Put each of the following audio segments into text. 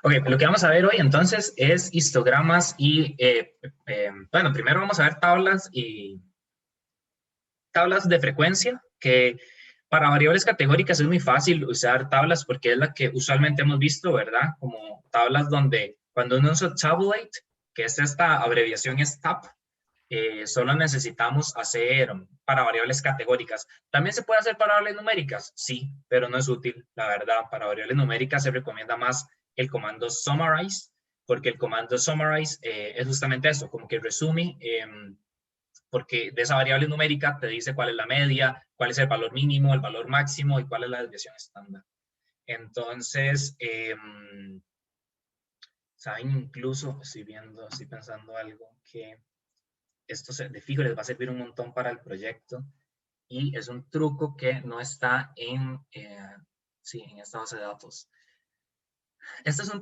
Ok, lo que vamos a ver hoy entonces es histogramas y, bueno, primero vamos a ver tablas de frecuencia, que para variables categóricas es muy fácil usar tablas porque es la que usualmente hemos visto, ¿verdad? Como tablas donde cuando uno usa tabulate, que es esta abreviación es TAP, solo necesitamos hacer para variables categóricas. ¿También se puede hacer para variables numéricas? Sí, pero no es útil, la verdad. Para variables numéricas se recomienda más el comando summarize, porque el comando summarize es justamente eso, como que resume, porque de esa variable numérica te dice cuál es la media, cuál es el valor mínimo, el valor máximo y cuál es la desviación estándar. Entonces, saben, incluso estoy pensando algo que esto de fijo les va a servir un montón para el proyecto y es un truco que no está sí, en esta base de datos. Este es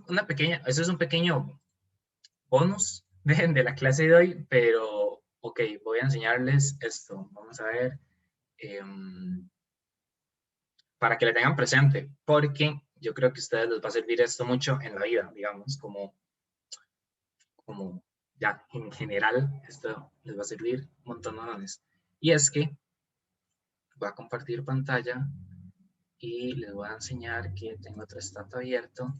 un pequeño bonus de la clase de hoy, pero ok, voy a enseñarles esto. Vamos a ver, para que le tengan presente, porque yo creo que a ustedes les va a servir esto mucho en la vida, digamos, como ya en general, esto les va a servir un montón de dones. Y es que voy a compartir pantalla y les voy a enseñar que tengo otro stat abierto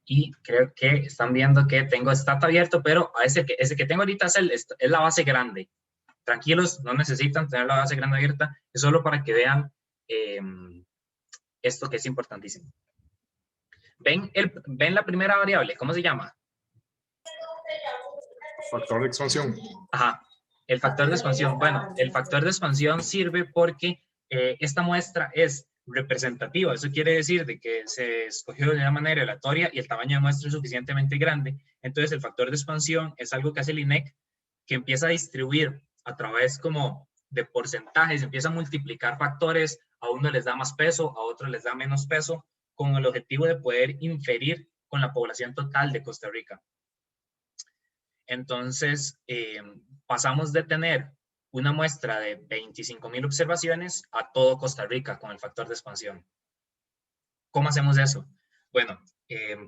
y creo que están viendo que tengo stat abierto, pero ese que tengo ahorita es la base grande. Tranquilos, no necesitan tener la base grande abierta, es solo para que vean esto que es importantísimo. ¿Ven la primera variable? ¿Cómo se llama? Factor de expansión. Ajá, el factor de expansión. Bueno, el factor de expansión sirve porque esta muestra es representativa. Eso quiere decir de que se escogió de una manera aleatoria y el tamaño de muestra es suficientemente grande. Entonces, el factor de expansión es algo que hace el INEC, que empieza a distribuir a través como de porcentajes, empieza a multiplicar factores, a uno les da más peso, a otro les da menos peso, con el objetivo de poder inferir con la población total de Costa Rica. Entonces, pasamos de tener una muestra de 25,000 observaciones a todo Costa Rica con el factor de expansión. ¿Cómo hacemos eso? Bueno,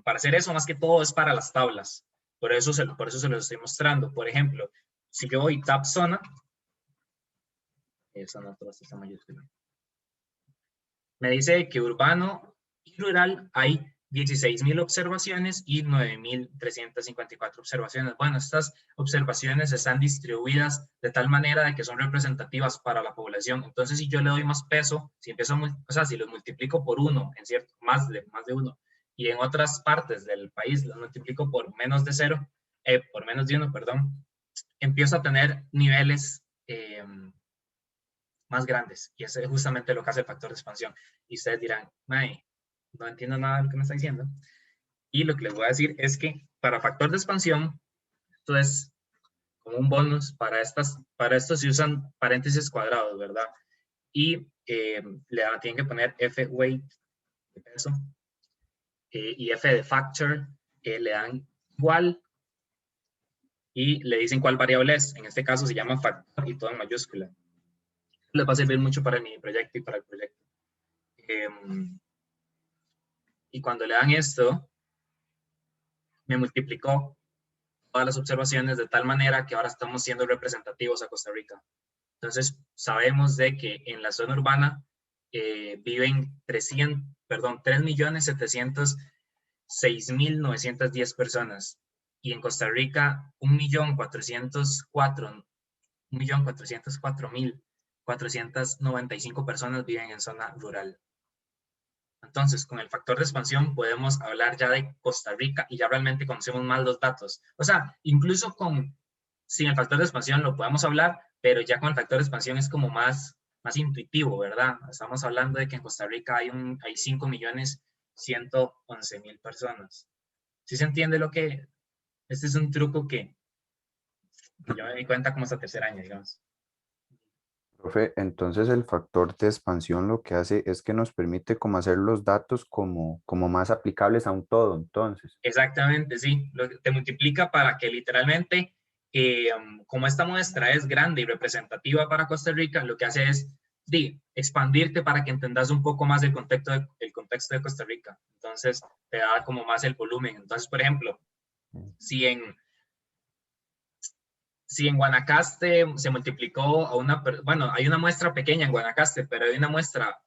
para hacer eso, más que todo es para las tablas. Por eso se lo estoy mostrando. Por ejemplo, si yo voy tab zona, zona toda esta mayúscula, me dice que urbano y rural hay 16,000 observaciones y 9,354 observaciones. Bueno, estas observaciones están distribuidas de tal manera de que son representativas para la población. Entonces, si yo le doy más peso, si los multiplico por uno, en cierto, más de uno, y en otras partes del país los multiplico por menos de cero, por menos de uno, perdón, empiezo a tener niveles más grandes. Y eso es justamente lo que hace el factor de expansión. Y ustedes dirán, no entiendo nada de lo que me está diciendo. Y lo que les voy a decir es que para factor de expansión, esto es como un bonus, para esto se usan paréntesis cuadrados, ¿verdad? Y tienen que poner F weight de peso y F de factor, le dan igual y le dicen cuál variable es. En este caso se llama factor y todo en mayúscula. Les va a servir mucho para el mini proyecto y para el proyecto. Y cuando le dan esto, me multiplicó todas las observaciones de tal manera que ahora estamos siendo representativos a Costa Rica. Entonces, sabemos de que en la zona urbana viven 3.706.910 personas y en Costa Rica 1.404.495 personas viven en zona rural. Entonces, con el factor de expansión podemos hablar ya de Costa Rica y ya realmente conocemos más los datos. O sea, incluso sin el factor de expansión lo podemos hablar, pero ya con el factor de expansión es como más intuitivo, ¿verdad? Estamos hablando de que en Costa Rica hay 5.111.000 personas. ¿Sí se entiende lo que? Este es un truco que yo me di cuenta como hasta tercer año, digamos. Profe, entonces el factor de expansión lo que hace es que nos permite como hacer los datos como más aplicables a un todo, entonces. Exactamente, sí. Te multiplica para que literalmente, como esta muestra es grande y representativa para Costa Rica, lo que hace es expandirte para que entendas un poco más el contexto de Costa Rica. Entonces, te da como más el volumen. Entonces, por ejemplo, si en Guanacaste se multiplicó bueno, hay una muestra pequeña en Guanacaste, pero hay una muestra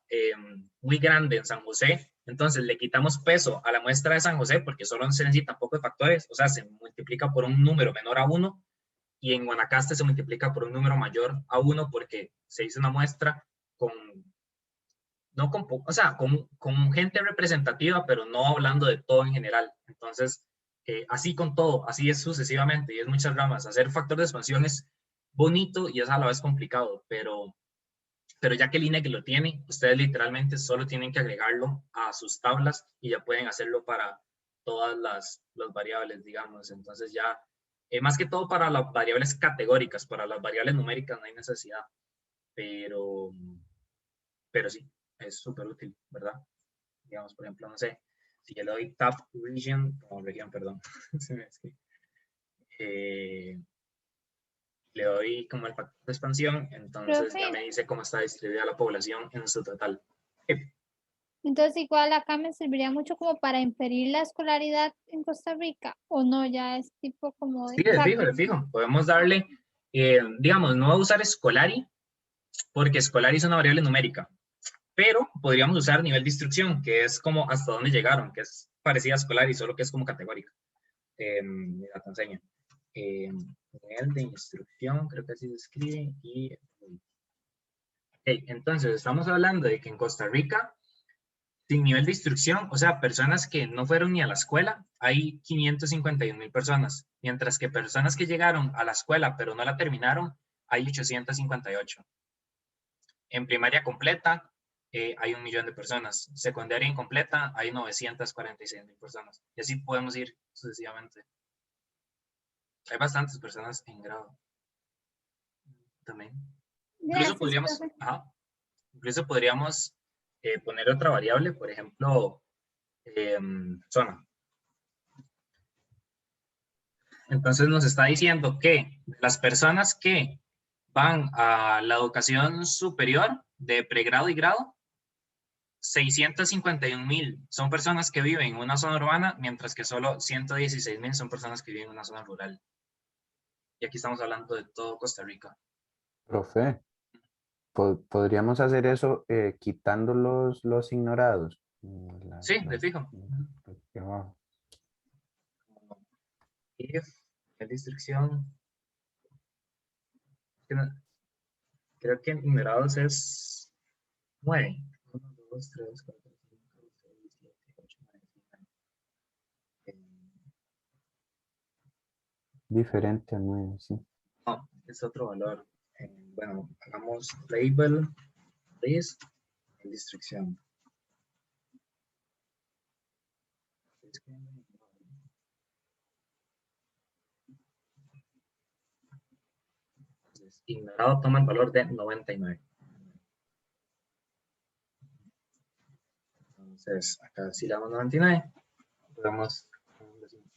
muy grande en San José, entonces le quitamos peso a la muestra de San José porque solo se necesitan pocos factores, o sea, se multiplica por un número menor a 1, y en Guanacaste se multiplica por un número mayor a 1 porque se hizo una muestra con, no con, o sea, con gente representativa, pero no hablando de todo en general. Entonces, así con todo, así es sucesivamente, y es muchas ramas. Hacer factor de expansión es bonito y es a la vez complicado, pero ya que el INEC lo tiene, ustedes literalmente solo tienen que agregarlo a sus tablas y ya pueden hacerlo para todas las variables, digamos. Entonces ya, más que todo para las variables categóricas, para las variables numéricas no hay necesidad, pero sí, es súper útil, ¿verdad? Digamos, por ejemplo, no sé, si yo le doy tab region, o región, perdón, le doy como el factor de expansión, entonces ya Profe, me dice cómo está distribuida la población en su total. entonces igual acá me serviría mucho como para inferir la escolaridad en Costa Rica, o no, ya es tipo como Sí, de fijo, de fijo. Podemos darle, digamos, no va a usar Scolari, porque Scolari es una variable numérica, pero podríamos usar nivel de instrucción, que es como hasta dónde llegaron, que es parecida a Scolari, solo que es como categórica. Mira, te enseño. Nivel de instrucción, creo que así se escribe. Entonces, estamos hablando de que en Costa Rica, sin nivel de instrucción, o sea, personas que no fueron ni a la escuela, hay 551,000 personas, mientras que personas que llegaron a la escuela pero no la terminaron, hay 858. En primaria completa hay 1,000,000 de personas, secundaria incompleta hay 946,000 personas, y así podemos ir sucesivamente. Hay bastantes personas en grado también. Incluso Gracias, profe. podríamos poner otra variable, por ejemplo, zona. Entonces nos está diciendo que las personas que van a la educación superior de pregrado y grado, 651,000 son personas que viven en una zona urbana, mientras que solo 116,000 son personas que viven en una zona rural. Y aquí estamos hablando de todo Costa Rica. Profe, ¿podríamos hacer eso quitando los ignorados? Sí, de fijo. Aquí abajo. If, la instrucción. Creo que en ignorados es 9. 1, 2, 3, 4, 5, 6, 7, 8, 9, 10. Diferente a 9, sí. No, es otro valor. Bueno, hagamos label list en instrucción. Entonces, ignorado toma el valor de 99. Entonces, acá si le damos 99, podemos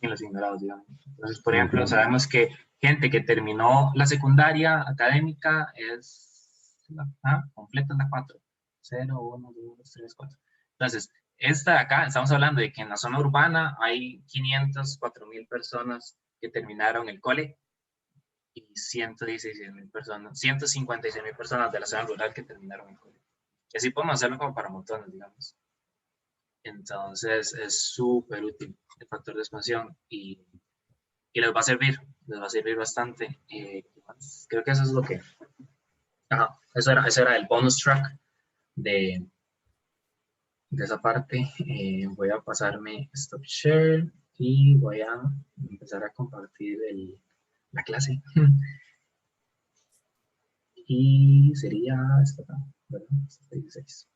en los ignorados, digamos. Entonces, por ejemplo, sabemos que gente que terminó la secundaria académica es completa es la 4. 0, 1, 2, 3, 4. Entonces, esta de acá, estamos hablando de que en la zona urbana hay 504,000 personas que terminaron el cole y 116,000 personas, 156,000 personas de la zona rural que terminaron el cole. Y así podemos hacerlo como para montones, digamos. Entonces, es súper útil el factor de expansión y les va a servir bastante. Creo que eso es lo que... eso era el bonus track de esa parte. Voy a pasarme stop share y voy a empezar a compartir la clase. Y sería esta, ¿verdad? 16.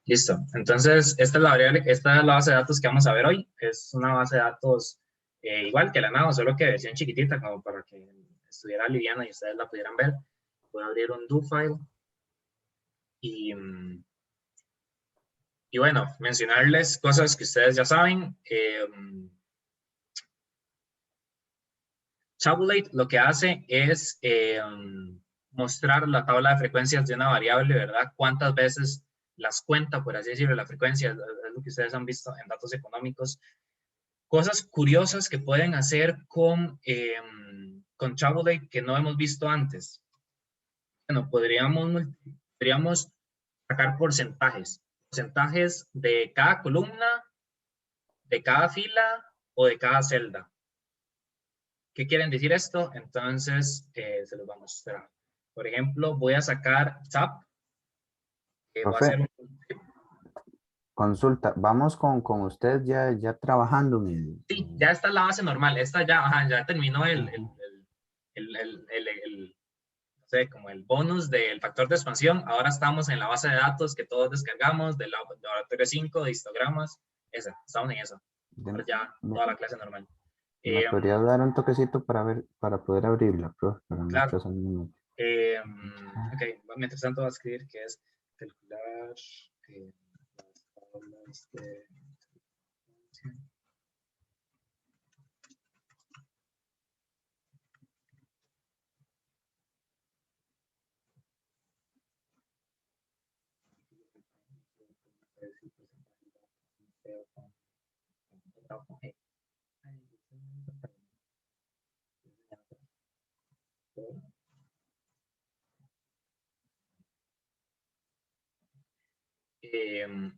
Listo. Entonces, esta es la variable, esta es la base de datos que vamos a ver hoy. Es una base de datos igual que la NAO, solo que versión chiquitita, como para que estuviera liviana y ustedes la pudieran ver. Voy a abrir un do file. Y bueno, mencionarles cosas que ustedes ya saben. Tabulate lo que hace es mostrar la tabla de frecuencias de una variable, ¿verdad? Cuántas veces las cuenta, por así decirlo, la frecuencia, es lo que ustedes han visto en datos económicos. Cosas curiosas que pueden hacer con Tabulate que no hemos visto antes. Bueno, podríamos sacar porcentajes. Porcentajes de cada columna, de cada fila o de cada celda. ¿Qué quieren decir esto? Entonces, se los vamos a mostrar. Por ejemplo, voy a sacar tab. Voy a hacer Profe, consulta, vamos con usted ya trabajando en el... sí, ya está la base normal. Esta ya, ajá, ya terminó no sé, como el bonus del factor de expansión. Ahora estamos en la base de datos que todos descargamos, del laboratorio 5, de histogramas. Esa, estamos en eso. Ahora ya toda la clase normal. ¿Me podría dar un toquecito para ver, para poder abrirla, profe? Para no Claro. atrasarme un minuto. Ok, mientras tanto voy a escribir que es calcular las tablas de...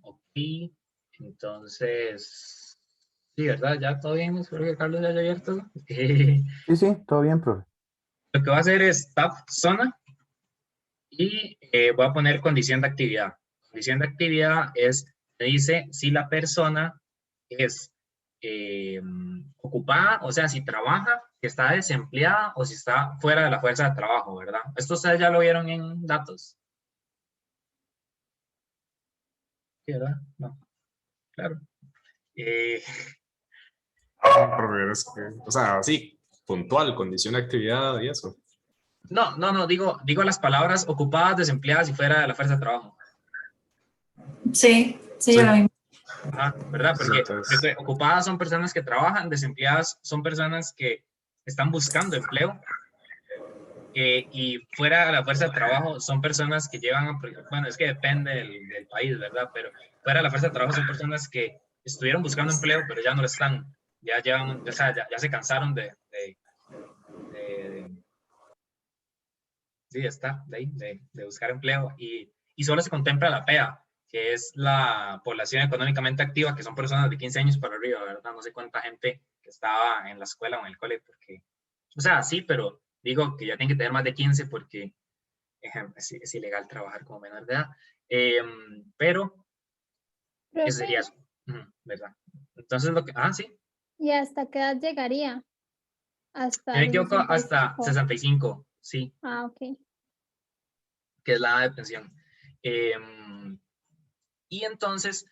Ok, entonces, sí, ¿verdad? Ya todo bien, espero que Carlos ya haya abierto. Sí, todo bien, profe. Lo que voy a hacer es tab zona y voy a poner condición de actividad. Condición de actividad me dice si la persona es ocupada, o sea, si trabaja, si está desempleada o si está fuera de la fuerza de trabajo, ¿verdad? Esto ustedes ya lo vieron en datos. Sí, ¿verdad? No, claro. Pero es que, o sea, sí, puntual, condición de actividad y eso. No, digo las palabras ocupadas, desempleadas y fuera de la fuerza de trabajo. Sí, Sí. yo lo mismo. Ah, ¿verdad? Sí, Porque entonces, ocupadas son personas que trabajan, desempleadas son personas que están buscando empleo y fuera de la fuerza de trabajo son personas que llevan, bueno, es que depende del país, ¿verdad? Pero fuera de la fuerza de trabajo son personas que estuvieron buscando empleo, pero ya no lo están. Ya llevan, o sea, ya se cansaron de estar, de buscar empleo y solo se contempla la PEA, que es la población económicamente activa, que son personas de 15 años para arriba, ¿verdad? No sé cuánta gente que estaba en la escuela o en el cole, porque, o sea, sí, pero digo que ya tienen que tener más de 15 porque es ilegal trabajar como menor de edad. Pero eso Profe, sería eso, ¿verdad? Entonces, sí, ¿y hasta qué edad llegaría? si Hasta me los equivoco, hasta 65. 65, sí, Ah, ok. que es la edad de pensión. Y entonces,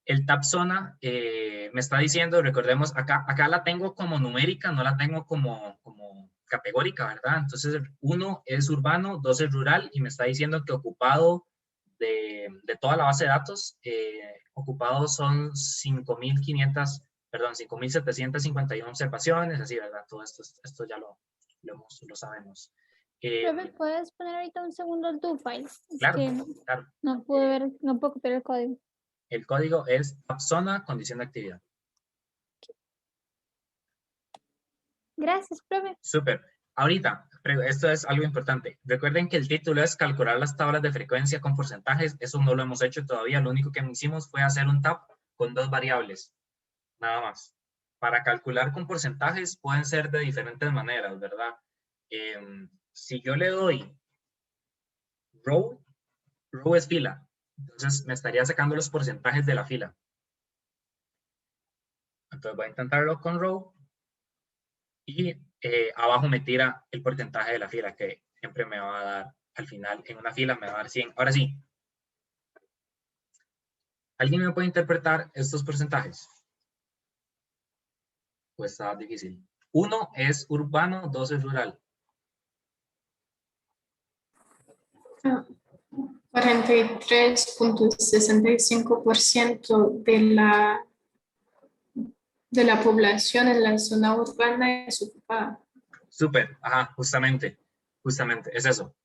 el tab zona me está diciendo, recordemos, acá la tengo como numérica, no la tengo como categórica, ¿verdad? Entonces, 1 es urbano, 2 es rural, y me está diciendo que ocupado de toda la base de datos, ocupados son 5.751 observaciones, así, ¿verdad? Todo esto ya lo sabemos. Profe, ¿puedes poner ahorita un segundo el do file? Es Claro, que claro. no puedo ver, no puedo copiar el código. El código es tab zona, condición de actividad. Gracias, profe. Súper. Ahorita, esto es algo importante. Recuerden que el título es calcular las tablas de frecuencia con porcentajes. Eso no lo hemos hecho todavía. Lo único que hicimos fue hacer un tab con 2 variables. Nada más. Para calcular con porcentajes pueden ser de diferentes maneras, ¿verdad? Si yo le doy row es fila. Entonces me estaría sacando los porcentajes de la fila. Entonces voy a intentarlo con row. Y abajo me tira el porcentaje de la fila, que siempre me va a dar, al final, en una fila me va a dar 100. Ahora sí, ¿alguien me puede interpretar estos porcentajes? Pues está difícil. 1 es urbano, 2 es rural. 43.65% de la población en la zona urbana es ocupada. Súper, ajá, justamente. Justamente, es eso.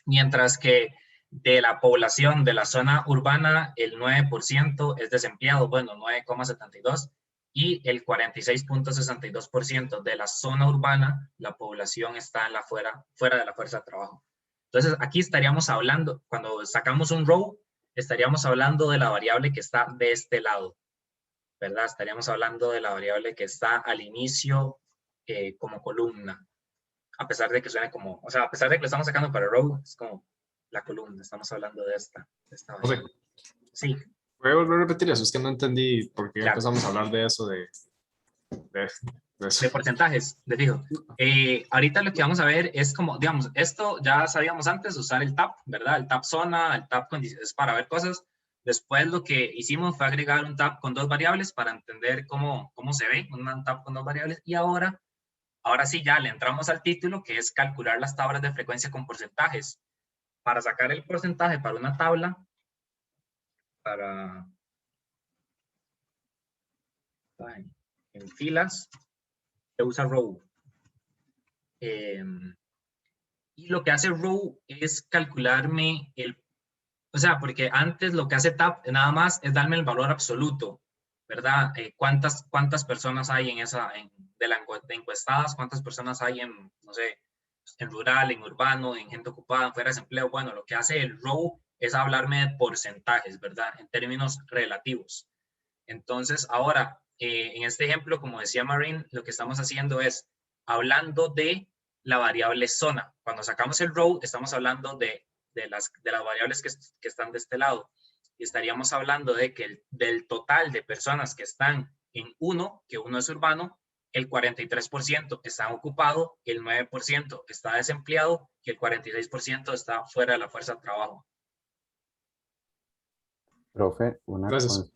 Mientras que de la población de la zona urbana, el 9% es desempleado, bueno, 9,72%, y el 46,62% de la zona urbana, la población está fuera de la fuerza de trabajo. Entonces, aquí estaríamos hablando, cuando sacamos un row, estaríamos hablando de la variable que está de este lado, ¿verdad? Estaríamos hablando de la variable que está al inicio como columna, a pesar de que suene como, o sea, a pesar de que lo estamos sacando para row, es como la columna, estamos hablando de esta variable. Sí. ¿Puedo volver a repetir eso? Es que no entendí por qué Claro. empezamos a hablar de eso, de eso. De porcentajes, de fijo. Ahorita lo que vamos a ver es como, digamos, esto ya sabíamos antes, usar el tab, ¿verdad? El tab zona, el tab es para ver cosas. Después lo que hicimos fue agregar un tab con 2 variables para entender cómo se ve un tab con 2 variables. Y ahora sí ya le entramos al título, que es calcular las tablas de frecuencia con porcentajes. Para sacar el porcentaje para una tabla, en filas, se usa row. Y lo que hace row es calcularme o sea, porque antes lo que hace tab nada más es darme el valor absoluto, ¿verdad? ¿Cuántas personas hay de encuestadas? ¿Cuántas personas hay no sé, en rural, en urbano, en gente ocupada, fuera de desempleo? Bueno, lo que hace el row es hablarme de porcentajes, ¿verdad? En términos relativos. Entonces, ahora, en este ejemplo, como decía Marín, lo que estamos haciendo es hablando de la variable zona. Cuando sacamos el row, estamos hablando de las variables que están de este lado. Y estaríamos hablando de que del total de personas que están en 1, que 1 es urbano, el 43% está ocupado, el 9% está desempleado y el 46% está fuera de la fuerza de trabajo. Profe, Gracias.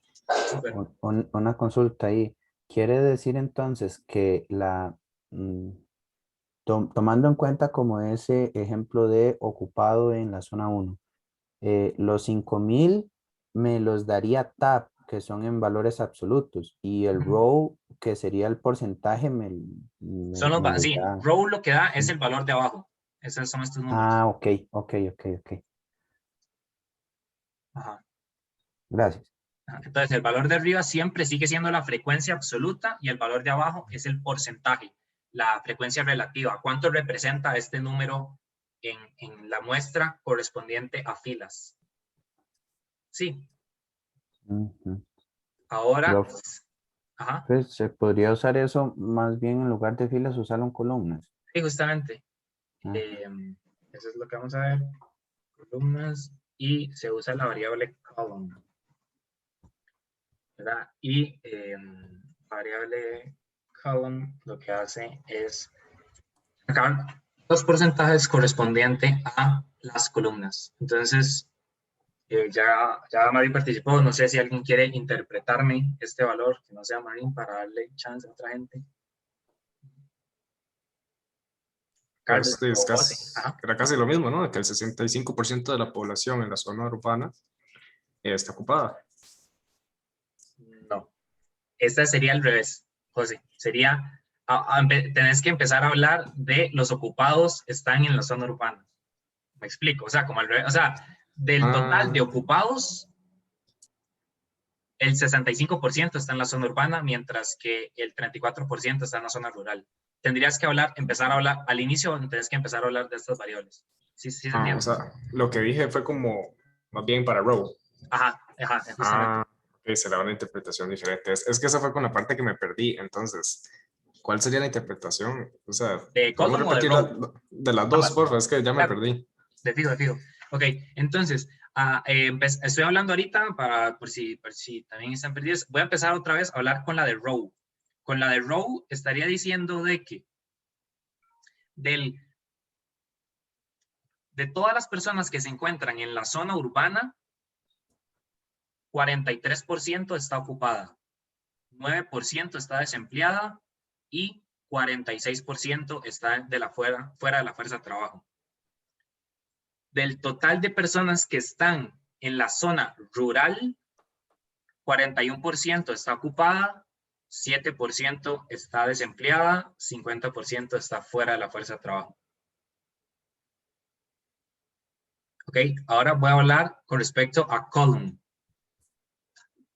una consulta ahí. ¿Quiere decir entonces que tomando en cuenta como ese ejemplo de ocupado en la zona 1, los 5,000 me los daría tab, que son en valores absolutos, y el row, que sería el porcentaje, Sí, row lo que da es el valor de abajo. Esos son estos números. Ah, ok. Ajá. Gracias. Entonces, el valor de arriba siempre sigue siendo la frecuencia absoluta y el valor de abajo es el porcentaje, la frecuencia relativa. ¿Cuánto representa este número en la muestra correspondiente a filas? Sí. Ahora, ajá. Pues se podría usar eso más bien en lugar de filas, usarlo en columnas. Sí, justamente. Eso es lo que vamos a ver. Columnas y se usa la variable column, ¿verdad? Y variable column lo que hace es sacar los porcentajes correspondientes a las columnas. Entonces, ya Marín participó. No sé si alguien quiere interpretarme este valor, que no sea Marín, para darle chance a otra gente. Carlos, era casi lo mismo, ¿no? Que el 65% de la población en la zona urbana está ocupada. No, esta sería al revés, José. Sería, tenés que empezar a hablar de los ocupados están en la zona urbana. Me explico, o sea, como al revés, o sea, del total de ocupados, el 65% está en la zona urbana, mientras que el 34% está en la zona rural. Tendrías que empezar a hablar, al inicio tendrías que empezar a hablar de estas variables. Sí, o sea, lo que dije fue como, más bien para row. Ajá, justamente. Okay, será una interpretación diferente. Es que esa fue con la parte que me perdí, entonces, ¿cuál sería la interpretación? O sea, ¿podemos repetir de las dos, porfa? Es que ya me perdí. De fijo. Ok, entonces, estoy hablando ahorita, por si también están perdidos, voy a empezar otra vez a hablar con la de row. Con la de row estaría diciendo de que de todas las personas que se encuentran en la zona urbana, 43% está ocupada, 9% está desempleada y 46% está fuera de la fuerza de trabajo. Del total de personas que están en la zona rural, 41% está ocupada, 7% está desempleada, 50% está fuera de la fuerza de trabajo. Ok, ahora voy a hablar con respecto a column.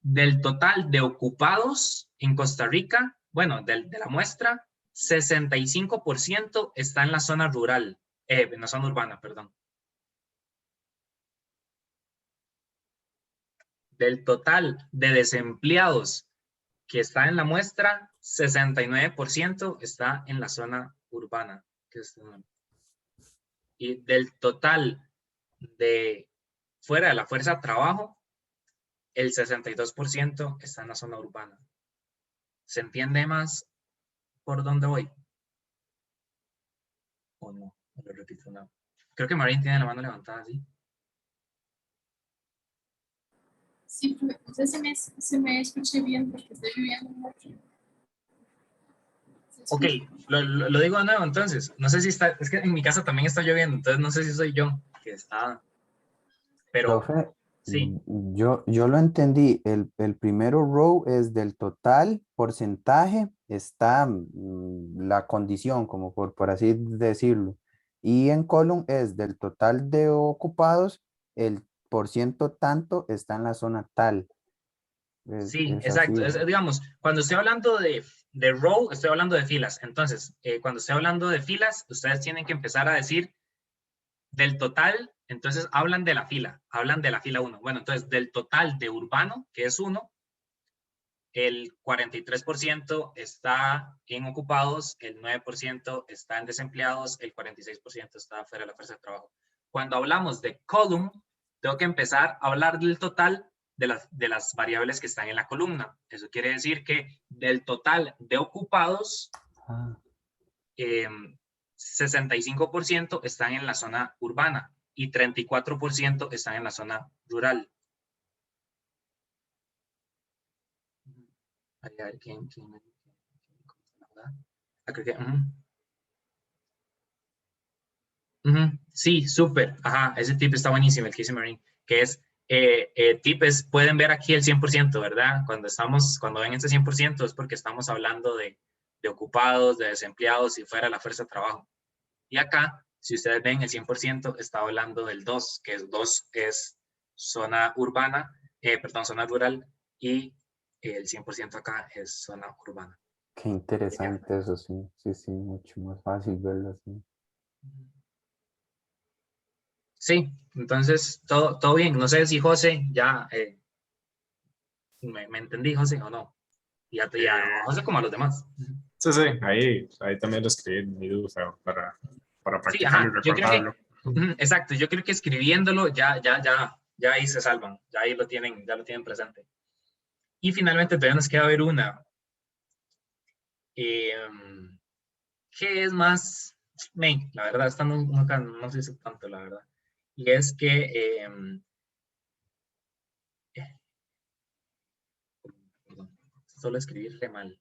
Del total de ocupados en Costa Rica, bueno, de la muestra, 65% está en la zona rural, en la zona urbana, perdón. Del total de desempleados que está en la muestra, 69% está en la zona urbana. Y del total de fuera de la fuerza de trabajo, el 62% está en la zona urbana. ¿Se entiende más por dónde voy? ¿O no? Lo repito, no. Creo que Marín tiene la mano levantada, ¿sí? Sí, no sé si me escuché bien porque estoy viviendo mucho. Ok, lo digo de nuevo entonces. No sé si está, es que en mi casa también está lloviendo, entonces no sé si soy yo que está, pero Profe, sí. yo lo entendí. El primero row es del total porcentaje, está la condición, como por así decirlo. Y en column es del total de ocupados, el por ciento tanto está en la zona tal. Sí, Es así. exacto. Digamos, cuando estoy hablando de row, estoy hablando de filas. Entonces, cuando estoy hablando de filas, ustedes tienen que empezar a decir del total, entonces hablan de la fila 1. Bueno, entonces del total de urbano, que es 1, el 43% está en ocupados, el 9% está en desempleados, el 46% está fuera de la fuerza de trabajo. Cuando hablamos de column, tengo que empezar a hablar del total de las variables que están en la columna. Eso quiere decir que del total de ocupados, 65% están en la zona urbana y 34% están en la zona rural. A ver, ¿quién? Creo que, sí, súper. Ajá, ese tip está buenísimo, el que dice Marine, que es, tipes, pueden ver aquí el 100%, ¿verdad? Cuando ven ese 100% es porque estamos hablando de ocupados, de desempleados y fuera de la fuerza de trabajo. Y acá, si ustedes ven el 100%, está hablando del 2, que es 2 es zona urbana, perdón, zona rural, y el 100% acá es zona urbana. Qué interesante eso, sí. Sí, sí, mucho más fácil verlo así. Sí, entonces todo bien. No sé si José ya me entendí, José, o no. Y a José como a los demás. Sí, sí, ahí también lo escribí mi duda para Sí, practicarlo y ajá. Yo creo que, recordarlo. exacto, yo creo que escribiéndolo ya ahí se salvan. Ya ahí ya lo tienen presente. Y finalmente todavía nos queda ver una. Que es más, la verdad, esta no se hizo tanto, la verdad. Y es que, perdón, solo escribirle mal.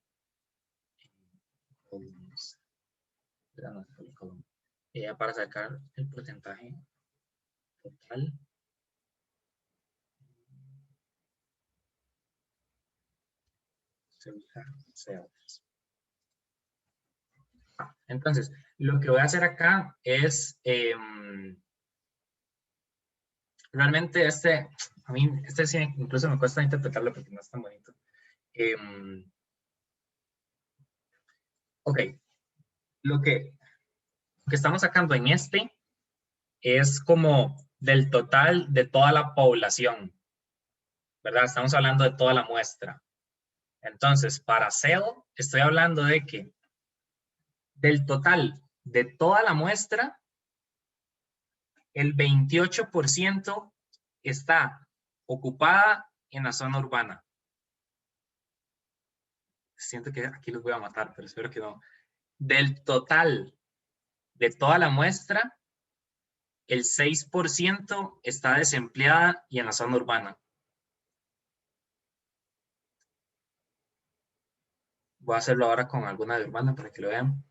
Para sacar el porcentaje total. Entonces, lo que voy a hacer acá es, realmente a mí este sí incluso me cuesta interpretarlo porque no es tan bonito. Ok, lo que estamos sacando en este es como del total de toda la población, ¿verdad? Estamos hablando de toda la muestra. Entonces, para Cell, estoy hablando de que del total de toda la muestra, el 28% está ocupada en la zona urbana. Siento que aquí los voy a matar, pero espero que no. Del total de toda la muestra, el 6% está desempleada y en la zona urbana. Voy a hacerlo ahora con alguna de urbana para que lo vean.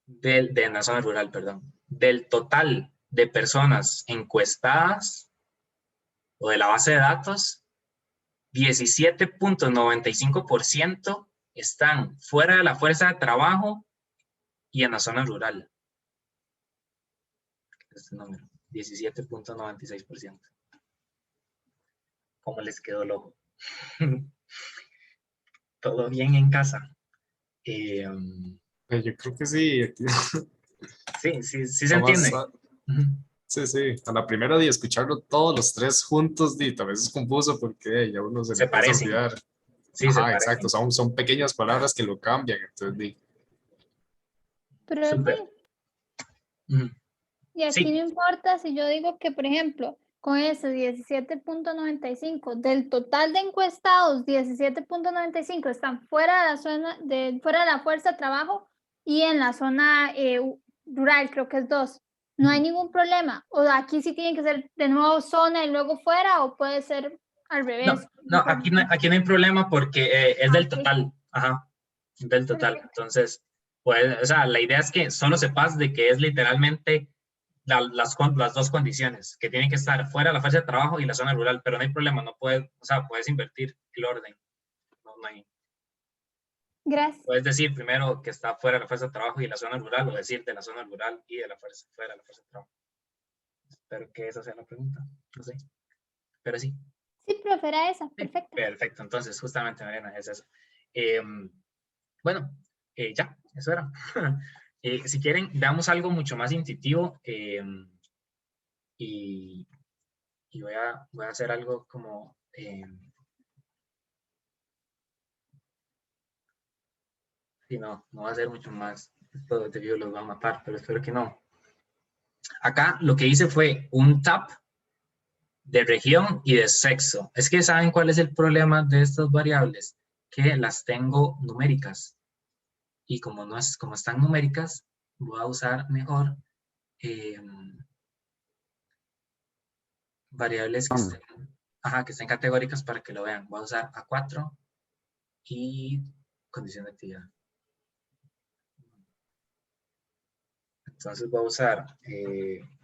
De la zona rural, perdón. Del total de personas encuestadas o de la base de datos, 17.95% están fuera de la fuerza de trabajo y en la zona rural. Este número. 17.96%. ¿Cómo les quedó el ojo? ¿Todo bien en casa? Yo creo que sí. Sí se entiende. Sí, sí. A la primera de escucharlo todos los tres juntos, tal vez es confuso porque ya uno se le empieza a olvidar. Sí, ajá, exacto. Son pequeñas palabras que lo cambian. Entonces, Profe, y aquí no importa si yo digo que, por ejemplo, con ese 17.95 del total de encuestados, 17.95 están fuera de la zona, fuera de la fuerza de trabajo y en la zona rural, creo que es 2. No hay ningún problema. O aquí sí tiene que ser de nuevo zona y luego fuera, o puede ser al revés. No, aquí no hay problema porque es del total. Ajá, del total. Entonces, pues, o sea, la idea es que solo sepas de que es literalmente las dos condiciones, que tienen que estar fuera de la fuerza de trabajo y la zona rural, pero no hay problema, no puedes, o sea, puedes invertir el orden. No hay. Gracias. Puedes decir primero que está fuera de la fuerza de trabajo y la zona rural, o decir de la zona rural y de la fuerza, fuera de la fuerza de trabajo. Espero que esa sea la pregunta. No sé. Pero sí. Sí, profe, era esa. Perfecto. Sí, perfecto. Entonces, justamente, Mariana, es eso. Bueno, ya, eso era. Si quieren, veamos algo mucho más intuitivo y voy a hacer algo como... sí, no va a ser mucho más. Esto de video los va a matar, pero espero que no. Acá lo que hice fue un tab de región y de sexo. Es que ¿saben cuál es el problema de estas variables? Que las tengo numéricas. Y como están numéricas, voy a usar mejor variables que estén categóricas para que lo vean. Voy a usar A4 y condición de actividad. Entonces voy a usar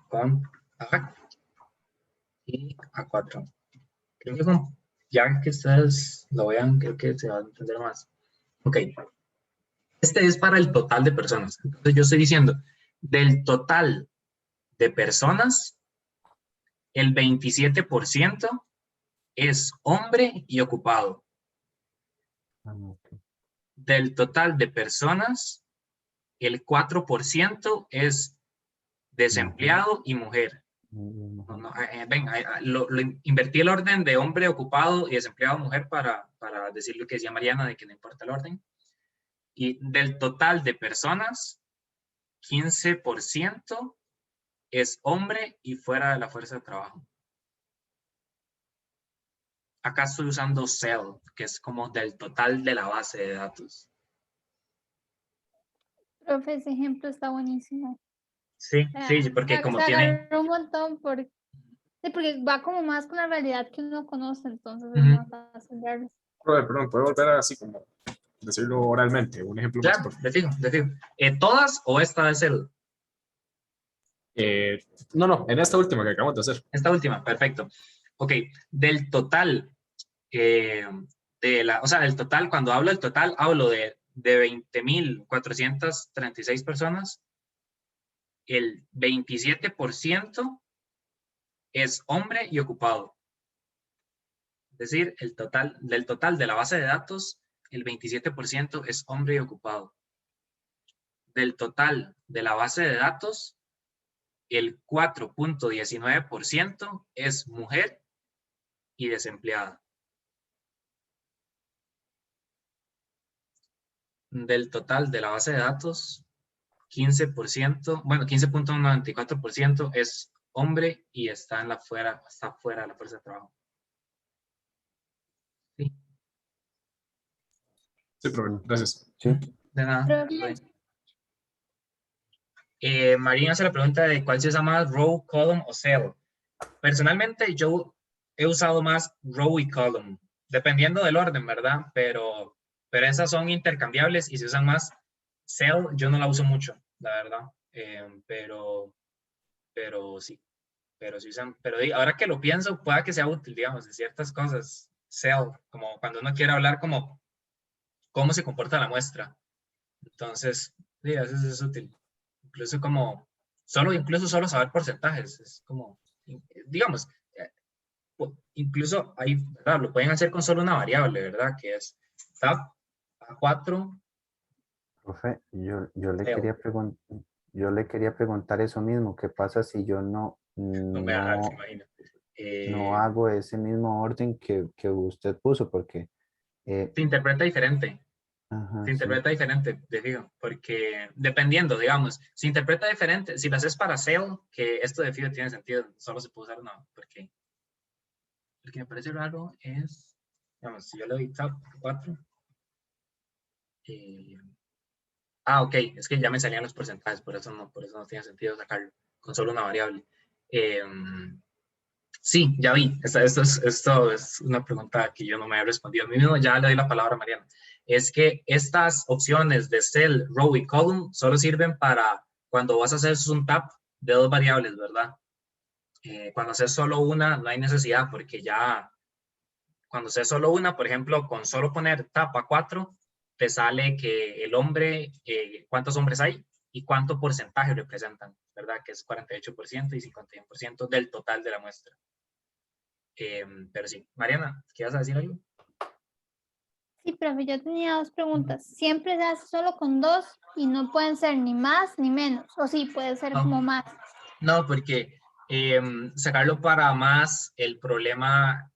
con A y A4. Creo que ya que ustedes lo vean, creo que se va a entender más. Ok. Este es para el total de personas. Entonces yo estoy diciendo, del total de personas, el 27% es hombre y ocupado. Del total de personas, el 4% es desempleado y mujer. Invertí el orden de hombre ocupado y desempleado mujer para decir lo que decía Mariana de que no importa el orden. Y del total de personas, 15% es hombre y fuera de la fuerza de trabajo. Acá estoy usando Cell, que es como del total de la base de datos. Profe, ese ejemplo está buenísimo. Sí, porque como tiene... un montón porque va como más con la realidad que uno conoce, entonces es más fácil verlo. Perdón, ¿puedo volver así como decirlo oralmente? Un ejemplo claro, más. De fijo. ¿Todas o esta de Cell? No, en esta última que acabamos de hacer. Esta última, perfecto. Ok, del total, del total, cuando hablo del total, hablo de 20.436 personas. El 27% es hombre y ocupado. Es decir, del total de la base de datos, el 27% es hombre y ocupado. Del total de la base de datos, el 4.19% es mujer y desempleada. Del total de la base de datos, 15.94% es hombre y está fuera de la fuerza de trabajo. Sí. Sí, profe, gracias. Sí. De nada. Marina hace la pregunta de cuál se usa más, row, column o cell. Personalmente yo he usado más row y column, dependiendo del orden, ¿verdad? Pero esas son intercambiables y se usan más. Cell yo no la uso mucho, la verdad. Pero sí. Pero ahora que lo pienso, pueda que sea útil, digamos, de ciertas cosas. Cell, como cuando uno quiere hablar como cómo se comporta la muestra. Entonces, sí, a veces es útil. Incluso como incluso solo saber porcentajes, es como, digamos, incluso ahí, ¿verdad? Lo pueden hacer con solo una variable, ¿verdad? Que es tab A4. Profe, yo le quería preguntar eso mismo. ¿Qué pasa si yo no, No me da, se imagina. no hago ese mismo orden que usted puso? Porque... Se interpreta diferente. ajá, Se sí. interpreta diferente, te digo, porque dependiendo, digamos, se interpreta diferente. Si lo haces para sale, que esto de fijo tiene sentido, solo se puede usar una, porque el que me parece raro es, digamos, si yo le doy tab 4, ok, es que ya me salían los porcentajes, por eso no tiene sentido sacarlo con solo una variable. Sí, ya vi, esto es una pregunta que yo no me he respondido a mí mismo, ya le doy la palabra a Mariana. Es que estas opciones de cell, row y column solo sirven para cuando vas a hacer un tab de dos variables, ¿verdad? Cuando haces solo una, no hay necesidad, porque ya cuando haces solo una, por ejemplo, con solo poner tab a 4, te sale que el hombre, cuántos hombres hay y cuánto porcentaje representan, ¿verdad? Que es 48% y 51% del total de la muestra. Pero sí, Mariana, ¿quieres decir algo? Sí, profe, yo tenía dos preguntas. ¿Siempre se hace solo con dos y no pueden ser ni más ni menos? O sí, puede ser como más. No, porque sacarlo para más, el problema,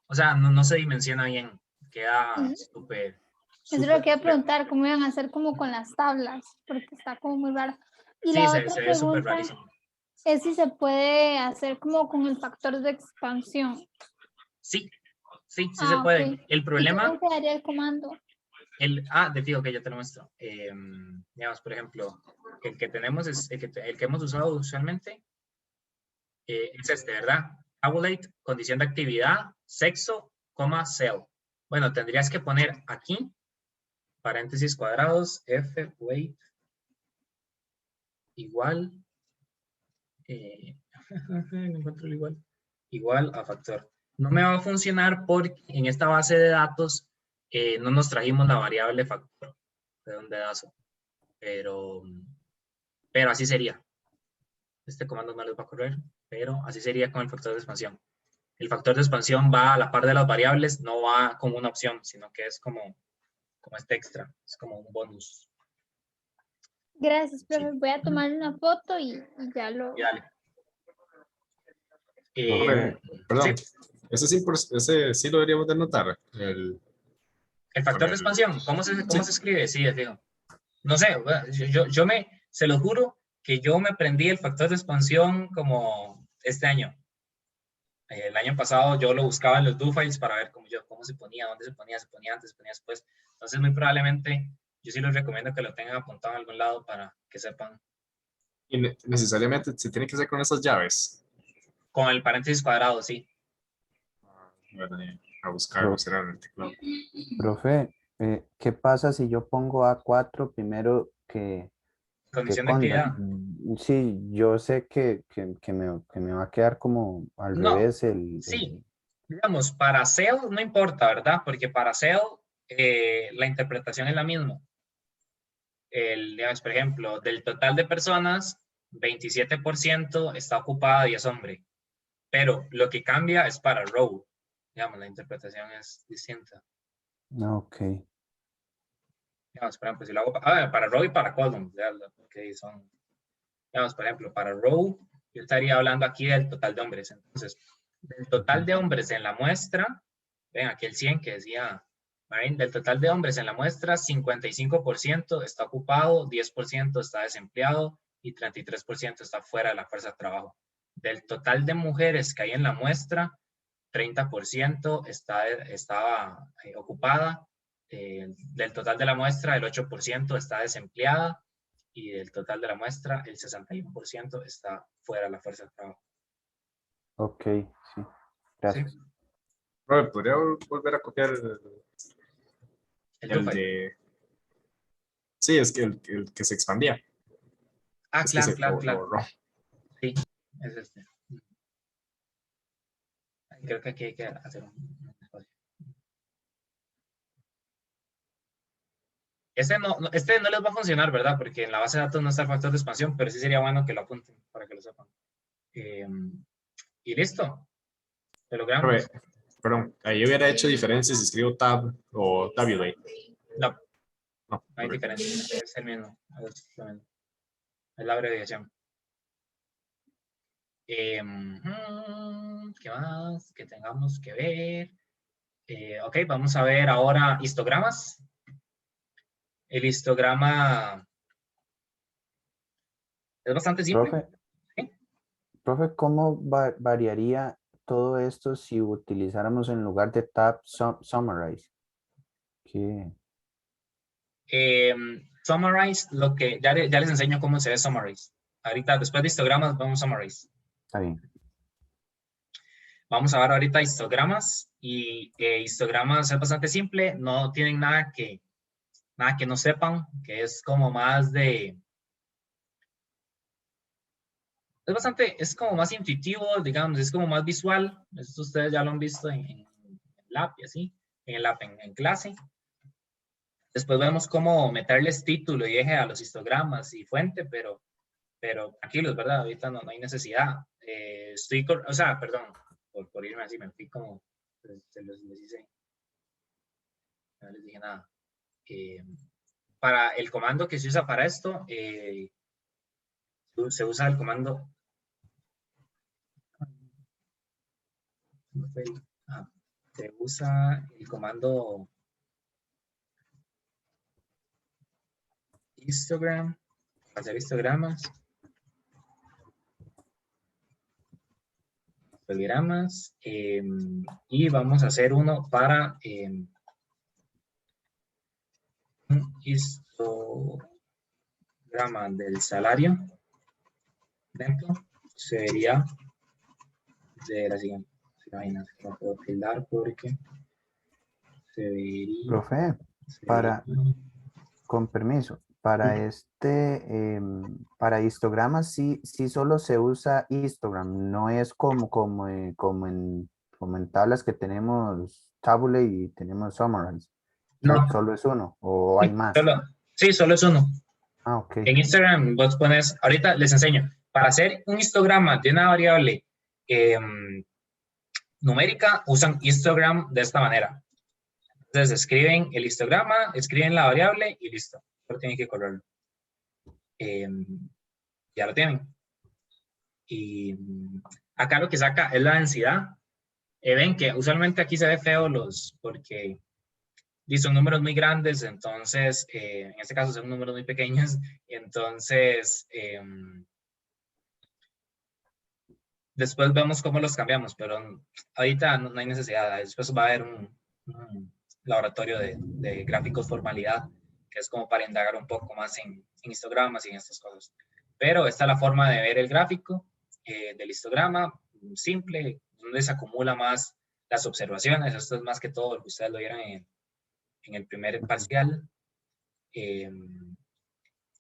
o sea, no se dimensiona bien. Queda súper. Eso es lo que iba a preguntar, cómo iban a hacer como con las tablas, porque está como muy raro. Y Sí, la se otra ve súper pregunta rarísimo. es si se puede hacer como con el factor de expansión. Sí se puede. Ok. El problema... ¿Y cómo quedaría el comando? De fijo, que ya te lo muestro. Digamos, por ejemplo, el que tenemos es el que hemos usado usualmente, es este, ¿verdad? Tabulate, condición de actividad, sexo, coma, cell. Bueno, tendrías que poner aquí, paréntesis cuadrados, f, weight, igual, no encuentro el igual a factor. No me va a funcionar porque en esta base de datos no nos trajimos la variable factor de un dedazo, pero así sería. Este comando no les va a correr, pero así sería con el factor de expansión. El factor de expansión va a la par de las variables, no va como una opción, sino que es como este extra, es como un bonus. Gracias, profe. Sí. Voy a tomar una foto y ya lo... Y dale. Perdón, Sí. ese sí lo deberíamos de notar. El factor de expansión, ¿cómo se escribe? Sí, es fijo. No sé, se lo juro que yo me aprendí el factor de expansión como este año. El año pasado yo lo buscaba en los do files para ver cómo se ponía, dónde se ponía antes, se ponía después. Entonces, muy probablemente, yo sí les recomiendo que lo tengan apuntado en algún lado para que sepan. Y necesariamente se tiene que hacer con esas llaves. Con el paréntesis cuadrado, sí. Bueno, a buscarlo, será en el teclado. Profe, ¿qué pasa si yo pongo A4 primero que Condición de conda? actividad. Sí, yo sé que me va a quedar como al No, revés sí. Digamos, para SEO no importa, ¿verdad? Porque para SEO la interpretación es la misma. Digamos, por ejemplo, del total de personas, 27% está ocupada y es hombre. Pero lo que cambia es para row. Digamos, la interpretación es distinta. Ok. Digamos, por ejemplo, si lo hago para row y para column, porque son, digamos, por ejemplo, para row, yo estaría hablando aquí del total de hombres. Entonces, del total de hombres en la muestra, ven aquí el 100 que decía Marine, del total de hombres en la muestra, 55% está ocupado, 10% está desempleado y 33% está fuera de la fuerza de trabajo. Del total de mujeres que hay en la muestra, 30% estaba ocupada. Del total de la muestra, el 8% está desempleada y del total de la muestra, el 61% está fuera de la fuerza de trabajo. Ok, sí. Gracias. ¿Sí? ¿Podría volver a copiar El de... Sí, es que el que se expandía. Es que claro. lo borró. Sí, es este. Creo que aquí hay que hacer un espacio. Este no les va a funcionar, ¿verdad? Porque en la base de datos no está el factor de expansión, pero sí sería bueno que lo apunten para que lo sepan. Y listo. Lo logramos. Perdón, ahí hubiera hecho diferencia si escribo tab o tabulate. No, No, no hay diferencia. Es el mismo. Es la abreviación. ¿Qué más que tengamos que ver? Ok, vamos a ver ahora histogramas. El histograma es bastante simple. Profe, ¿Sí? profe, ¿cómo variaría todo esto si utilizáramos en lugar de tab summarize? ¿Qué? Summarize, lo que ya les enseño cómo se ve summarize. Ahorita, después de histogramas, vamos a summarize. Está bien. Vamos a ver ahorita histogramas y histogramas es bastante simple, no tienen nada que no sepan, que es como más de... Es como más intuitivo, digamos, es como más visual. Esto ustedes ya lo han visto en el lab y así, en el lab, en clase. Después vemos cómo meterles título y eje a los histogramas y fuente, pero tranquilos, ¿verdad? Ahorita no hay necesidad. O sea, perdón, por irme así, me fui como, les hice, no les dije nada. Para el comando que se usa para esto, se usa el comando, se usa el comando histogram, para hacer histogramas. Y vamos a hacer uno para un histograma del salario neto. Sería de la siguiente vaina, no puedo tildar porque se vería. Profe, con permiso, para para histogramas sí solo se usa histogram, no es como en tablas que tenemos tabulate y tenemos summarize. No. Solo es uno, o hay más. Solo es uno. Ah, ok. En Instagram vos pones, ahorita les enseño, para hacer un histograma de una variable numérica, usan histogram de esta manera. Entonces escriben el histograma, escriben la variable y listo. Solo tienen que correrlo. Ya lo tienen. Y acá lo que saca es la densidad. Ven que usualmente aquí se ve feo porque son números muy grandes, entonces, en este caso son números muy pequeños, entonces, después vemos cómo los cambiamos, pero ahorita no hay necesidad. Después va a haber un laboratorio de gráficos formalidad, que es como para indagar un poco más en histogramas y en estas cosas. Pero esta es la forma de ver el gráfico del histograma, simple, donde se acumula más las observaciones. Esto es más que todo lo que ustedes lo vieron en el primer parcial.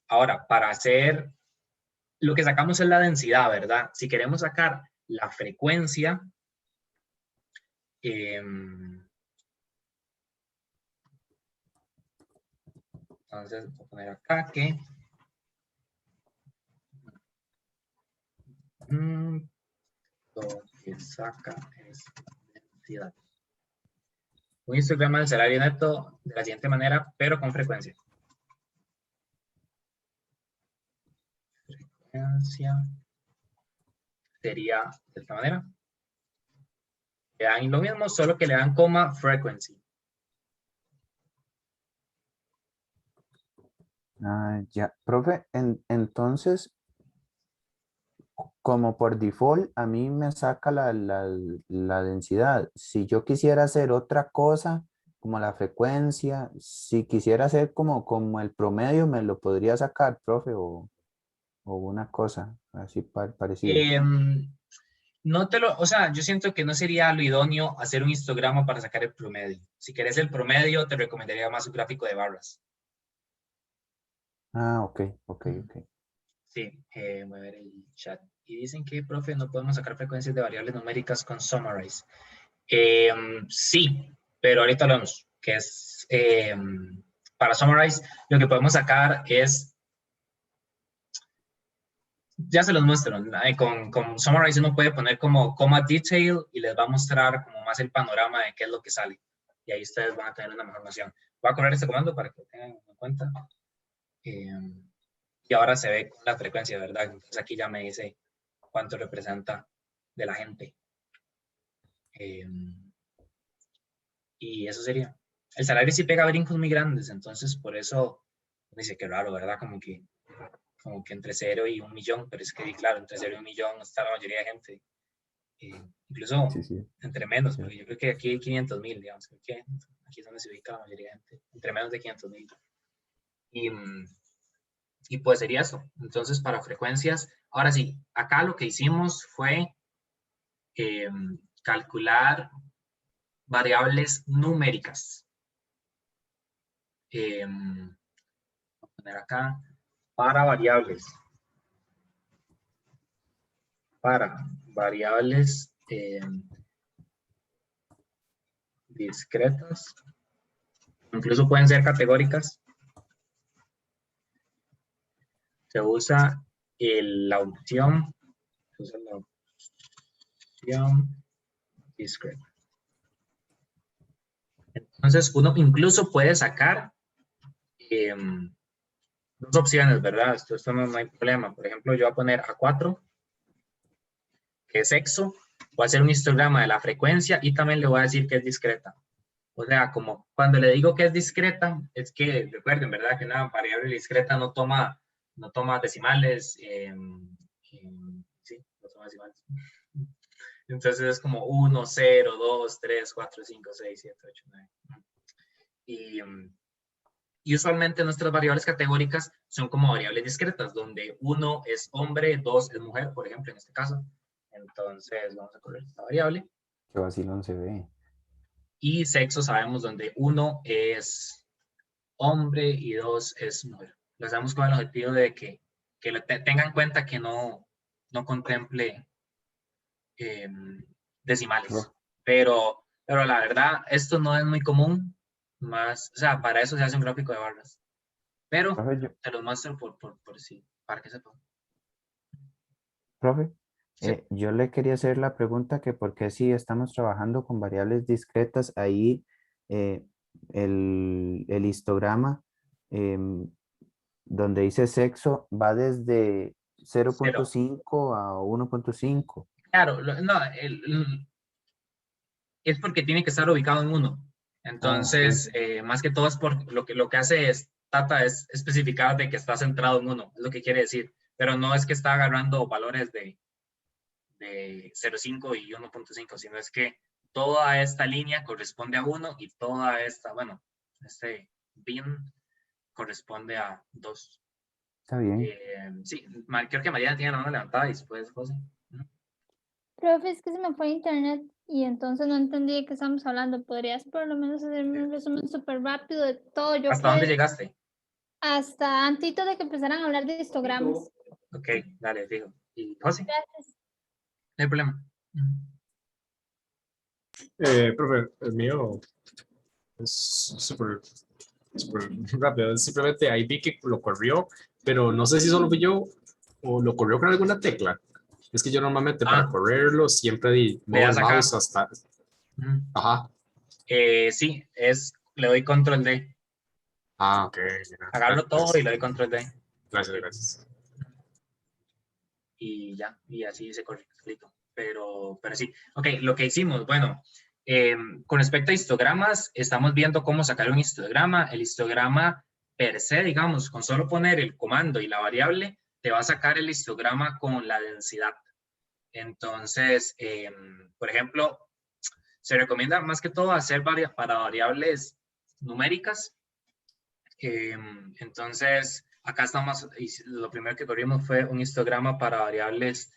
Ahora, para hacer, lo que sacamos es la densidad, ¿verdad? Si queremos sacar la frecuencia, entonces voy a poner acá que lo que saca es densidad. Un histograma del salario neto de la siguiente manera, pero con frecuencia. Frecuencia sería de esta manera. Le dan lo mismo, solo que le dan coma frequency. Ya, profe, entonces, como por default, a mí me saca la densidad. Si yo quisiera hacer otra cosa, como la frecuencia, si quisiera hacer como el promedio, me lo podría sacar, profe, o una cosa así parecida. O sea, yo siento que no sería lo idóneo hacer un histograma para sacar el promedio. Si querés el promedio, te recomendaría más un gráfico de barras. Ah, ok. Sí, voy a ver el chat. Y dicen que, profe, no podemos sacar frecuencias de variables numéricas con summarize. Sí, pero ahorita lo vemos, que es para summarize, lo que podemos sacar es, ya se los muestro, con summarize uno puede poner como coma detail y les va a mostrar como más el panorama de qué es lo que sale. Y ahí ustedes van a tener una mejor noción. Voy a correr este comando para que lo tengan en cuenta. Y ahora se ve la frecuencia, ¿verdad? Entonces aquí ya me dice cuánto representa de la gente. Y eso sería. El salario sí pega brincos muy grandes, entonces por eso dice que raro, ¿verdad? Como que entre 0 y 1 millón, pero es que claro, entre 0 y 1 millón está la mayoría de gente. Incluso Sí. entre menos, porque yo creo que aquí hay 500,000, digamos, creo que aquí es donde se ubica la mayoría de gente, entre menos de 500,000. Y pues sería eso. Entonces, para frecuencias, ahora sí, acá lo que hicimos fue calcular variables numéricas. Voy a poner acá, para variables discretas, incluso pueden ser categóricas. Se usa la opción discreta. Entonces, uno incluso puede sacar dos opciones, ¿verdad? Esto no hay problema. Por ejemplo, yo voy a poner A4, que es sexo, voy a hacer un histograma de la frecuencia y también le voy a decir que es discreta. O sea, como cuando le digo que es discreta, es que recuerden, ¿verdad? Que una variable discreta no toma decimales. Sí, no toma decimales. Entonces es como 1, 0, 2, 3, 4, 5, 6, 7, 8, 9. Y usualmente nuestras variables categóricas son como variables discretas, donde 1 es hombre, 2 es mujer, por ejemplo, en este caso. Entonces vamos a correr esta variable. Qué vacilón se ve. Y sexo sabemos donde 1 es hombre y 2 es mujer. Lo hacemos con el objetivo de que tengan en cuenta que no contemple decimales. Pero la verdad, esto no es muy común. O sea, para eso se hace un gráfico de barras. Pero te los muestro por sí, para que sepan. Profe, Sí. yo le quería hacer la pregunta que por qué si estamos trabajando con variables discretas, ahí el histograma donde dice sexo va desde 0.5 a 1.5. Claro, no, es porque tiene que estar ubicado en 1. Entonces, más que todo es por lo que hace Tata es especificar de que está centrado en 1, es lo que quiere decir. Pero no es que está agarrando valores de 0.5 y 1.5, sino es que toda esta línea corresponde a 1 y toda esta, bueno, este bin corresponde a 2. Está bien. Sí, creo que Mariana tiene la mano levantada y después José. Profe, es que se me fue internet y entonces no entendí de qué estamos hablando. ¿Podrías por lo menos hacerme un resumen súper rápido de todo? ¿Hasta dónde llegaste? Hasta antes de que empezaran a hablar de histogramas. Ok, dale, digo. ¿Y José? Gracias. No hay problema. Profe, el mío es súper rápido. Simplemente ahí vi que lo corrió, pero no sé si solo fui yo o lo corrió con alguna tecla. Es que yo normalmente para correrlo siempre muevo el mouse hasta... Ajá. Sí, le doy control D. Ah, ok. Agarro todo y le doy control D. Gracias. Y ya, y así se corre, pero sí. Ok, lo que hicimos, bueno, con respecto a histogramas, estamos viendo cómo sacar un histograma. El histograma per se, digamos, con solo poner el comando y la variable, te va a sacar el histograma con la densidad. Entonces, por ejemplo, se recomienda más que todo hacer para variables numéricas. Entonces, acá estamos, lo primero que corrimos fue un histograma para variables,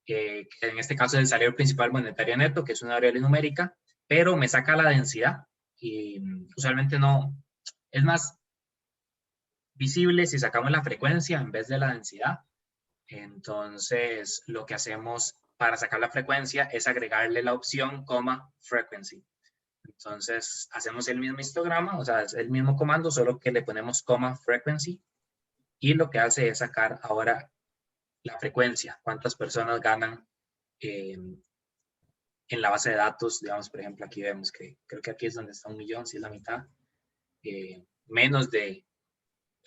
que en este caso es el salario principal monetario neto, que es una variable numérica, pero me saca la densidad y usualmente no, es más visible si sacamos la frecuencia en vez de la densidad. Entonces, lo que hacemos para sacar la frecuencia es agregarle la opción, frequency. Entonces, hacemos el mismo histograma, o sea, es el mismo comando, solo que le ponemos coma frequency, y lo que hace es sacar ahora la frecuencia, cuántas personas ganan en la base de datos. Digamos, por ejemplo, aquí vemos que creo que aquí es donde está 1 millón, si es la mitad.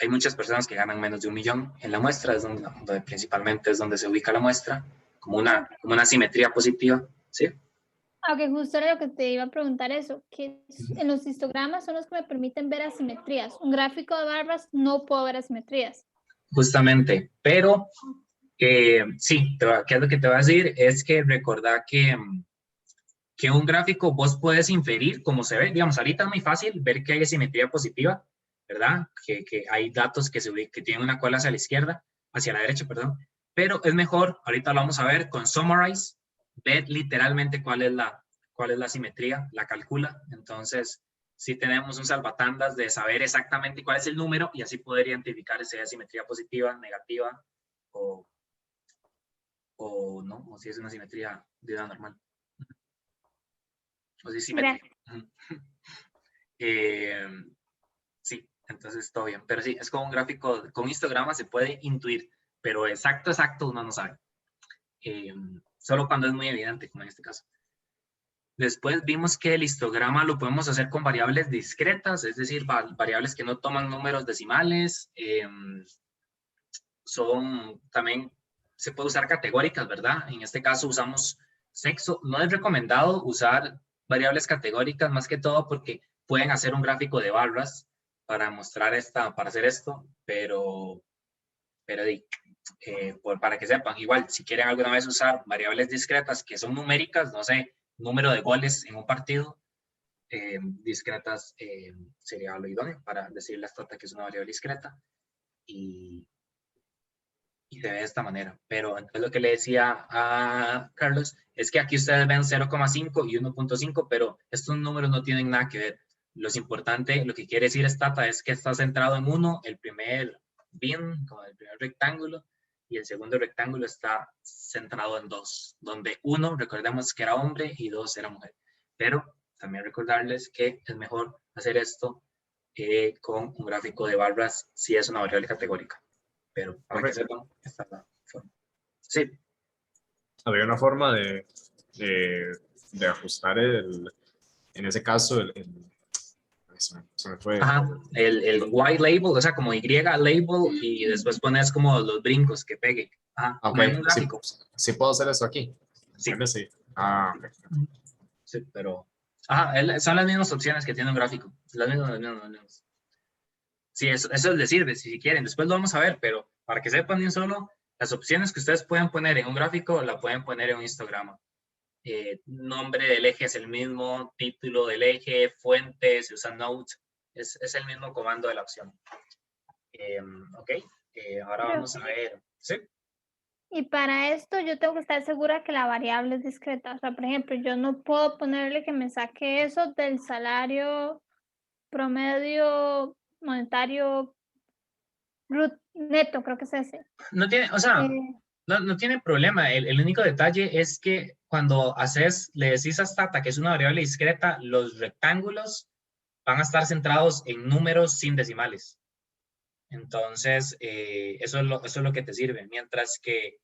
Hay muchas personas que ganan menos de 1 millón en la muestra, es donde principalmente es donde se ubica la muestra, como una simetría positiva, ¿sí? Aunque justo era lo que te iba a preguntar eso, que en los histogramas son los que me permiten ver asimetrías. Un gráfico de barras no puedo ver asimetrías. Justamente, pero sí, ¿qué es lo que te voy a decir? Es que recordá que un gráfico vos puedes inferir cómo se ve. Digamos, ahorita es muy fácil ver que hay asimetría positiva, ¿verdad? Que hay datos que tienen una cola hacia la izquierda, hacia la derecha, perdón. Pero es mejor, ahorita lo vamos a ver con Summarize, ver literalmente cuál es la asimetría, la calcula. Entonces, sí tenemos un salvatandas de saber exactamente cuál es el número y así poder identificar si hay asimetría positiva, negativa o no, o si es una simetría de edad normal. O si es simétrica. Sí, entonces todo bien. Pero sí, es como un gráfico, con histograma se puede intuir, pero exacto uno no sabe. Solo cuando es muy evidente, como en este caso. Después vimos que el histograma lo podemos hacer con variables discretas, es decir, variables que no toman números decimales. También se puede usar categóricas, ¿verdad? En este caso usamos sexo. No es recomendado usar variables categóricas, más que todo porque pueden hacer un gráfico de barras para mostrar para hacer esto, pero para que sepan, igual, si quieren alguna vez usar variables discretas que son numéricas, no sé, número de goles en un partido, discretas sería lo idóneo para decirle a Stata que es una variable discreta y se ve de esta manera. Pero entonces lo que le decía a Carlos es que aquí ustedes ven 0,5 y 1,5, pero estos números no tienen nada que ver. Lo importante, lo que quiere decir Stata es que está centrado en 1, el primer bin, como el primer rectángulo, y el segundo rectángulo está centrado en 2, donde 1, recordemos que era hombre y 2 era mujer. Pero también recordarles que es mejor hacer esto con un gráfico de barras si es una variable categórica. Pero para que sepan, esta es la forma. Sí. Había una forma de ajustar en ese caso, se me fue. Ajá, el Y label, o sea, como Y label, y después pones como los brincos que pegue. Ajá, Ok, como en un gráfico. sí puedo hacer eso aquí. Sí. Sí. Ah, ok. Sí, pero... Ajá, son las mismas opciones que tiene un gráfico. Las mismas. Sí, eso les sirve, si quieren. Después lo vamos a ver, pero para que sepan bien solo, las opciones que ustedes pueden poner en un gráfico, la pueden poner en un histograma. Nombre del eje es el mismo, título del eje, fuente, se usa note, es el mismo comando de la opción. Ok, ahora vamos a ver. ¿Sí? Y para esto yo tengo que estar segura que la variable es discreta. O sea, por ejemplo, yo no puedo ponerle que me saque eso del salario promedio monetario neto, creo que es ese. No tiene, o sea, no tiene problema. El único detalle es que cuando le decís a Stata que es una variable discreta, los rectángulos van a estar centrados en números sin decimales. Entonces, eso es lo que te sirve. Mientras que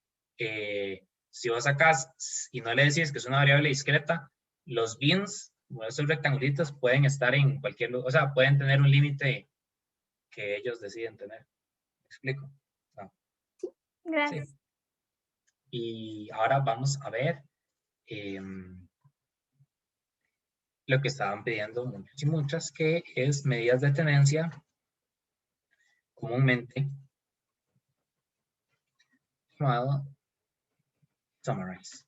si vos sacas y no le decís que es una variable discreta, los bins, o esos rectangulitos, pueden estar en cualquier lugar, o sea, pueden tener un límite que ellos deciden tener. ¿Me explico? No. Gracias. Sí. Y ahora vamos a ver lo que estaban pidiendo muchos y muchas, que es medidas de tenencia comúnmente llamado Summarize.